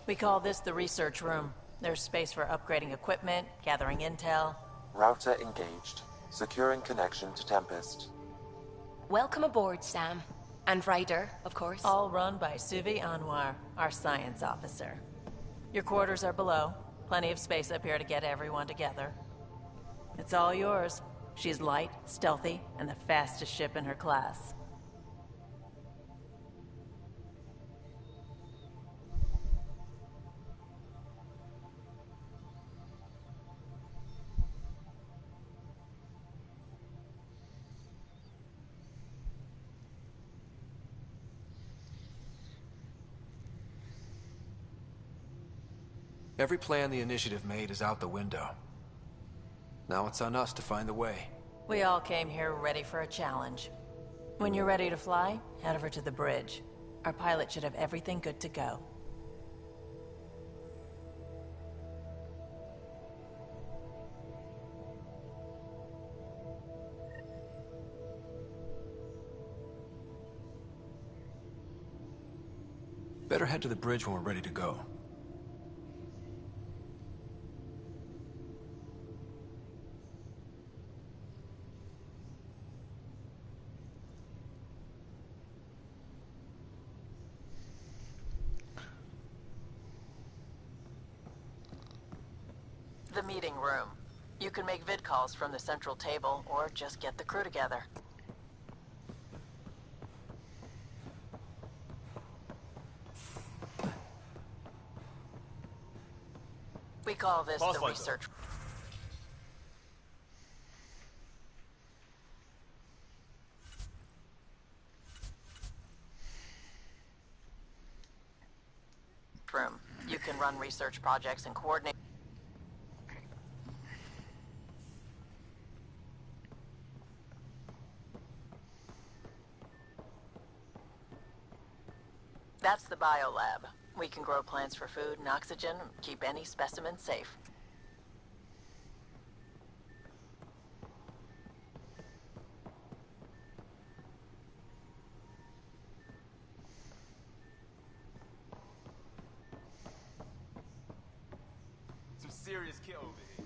We call this the research room. There's space for upgrading equipment, gathering intel. Router engaged. Securing connection to Tempest. Welcome aboard, Sam. And Ryder, of course. All run by Suvi Anwar, our science officer. Your quarters are below. Plenty of space up here to get everyone together. It's all yours. She's light, stealthy, and the fastest ship in her class. Every plan the Initiative made is out the window. Now it's on us to find the way. We all came here ready for a challenge. When you're ready to fly, head over to the bridge. Our pilot should have everything good to go. Better head to the bridge when we're ready to go. The meeting room. You can make vid calls from the central table, or just get the crew together. We call this the research room. You can run research projects and coordinate. That's the biolab. We can grow plants for food and oxygen, keep any specimen safe. Some serious kit over here.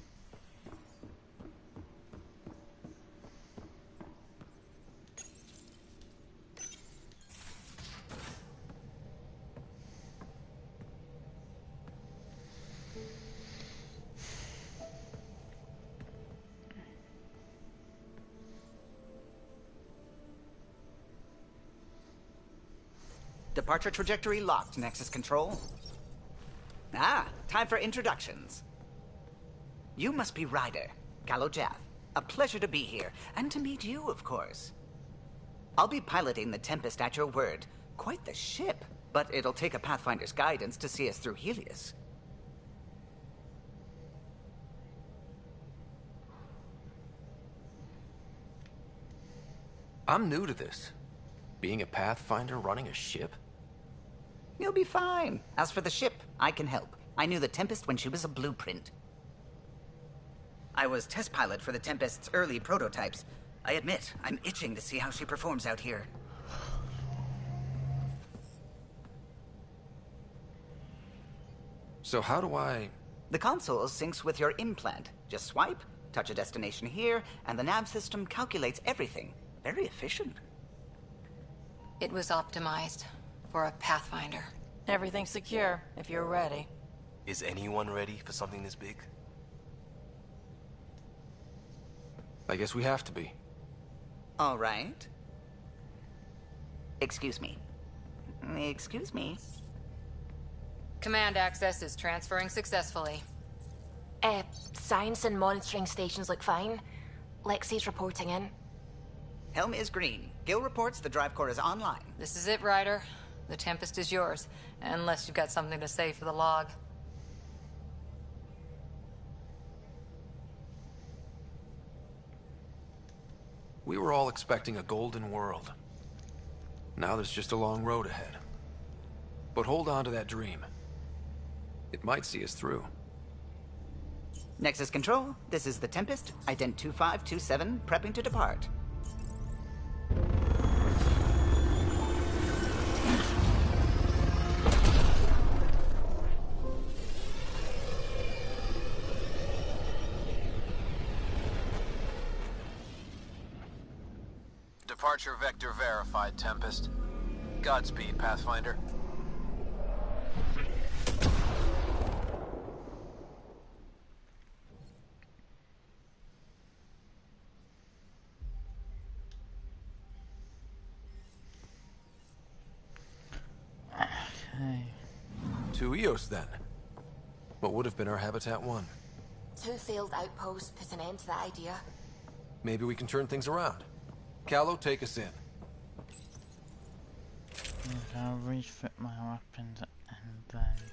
Departure trajectory locked, Nexus Control. Ah, time for introductions. You must be Ryder, Callow Jath. A pleasure to be here, and to meet you, of course. I'll be piloting the Tempest at your word. Quite the ship, but it'll take a Pathfinder's guidance to see us through Helios. I'm new to this. Being a Pathfinder running a ship? You'll be fine. As for the ship, I can help. I knew the Tempest when she was a blueprint. I was test pilot for the Tempest's early prototypes. I admit, I'm itching to see how she performs out here. So how do I... The console syncs with your implant. Just swipe, touch a destination here, and the nav system calculates everything. Very efficient. It was optimized for a Pathfinder. Everything's secure, if you're ready. Is anyone ready for something this big? I guess we have to be. All right. Excuse me. Excuse me. Command access is transferring successfully. Science and monitoring stations look fine. Lexi's reporting in. Helm is green. Gil reports the drive core is online. This is it, Ryder. The Tempest is yours, unless you've got something to say for the log. We were all expecting a golden world. Now there's just a long road ahead. But hold on to that dream. It might see us through. Nexus Control, this is the Tempest, ident 2527, prepping to depart. Departure vector verified, Tempest. Godspeed, Pathfinder. Okay. To Eos, then. What would have been our Habitat 1? 2 failed outposts put an end to that idea. Maybe we can turn things around. Callow, take us in. I'll refit my weapons and then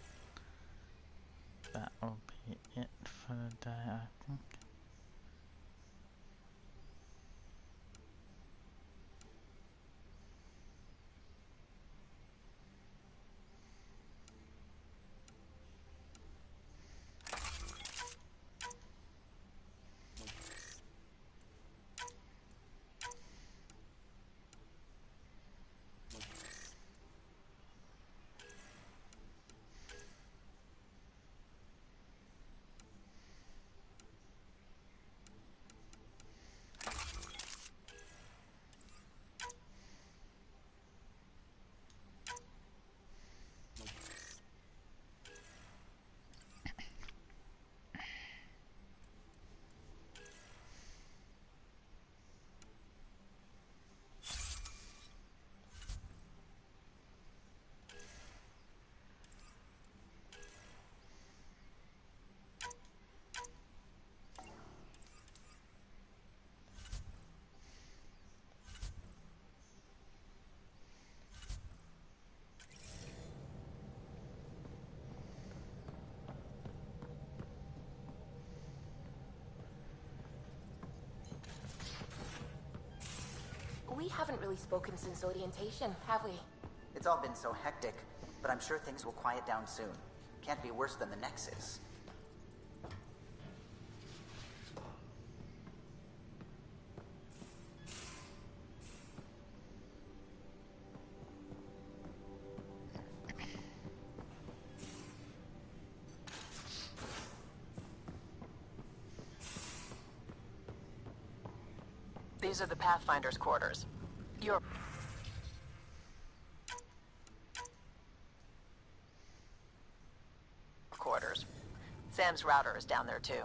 that will be it for the day, I think. haven't really spoken since orientation, have we? It's all been so hectic, but I'm sure things will quiet down soon. Can't be worse than the Nexus. These are the Pathfinder's quarters. Your quarters. Sam's router is down there too.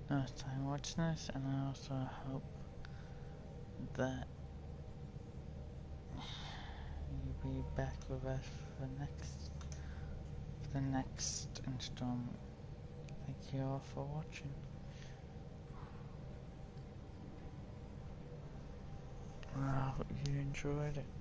Nice time watching this, and I also hope that you'll be back with us for the next installment. Thank you all for watching. I hope you enjoyed it.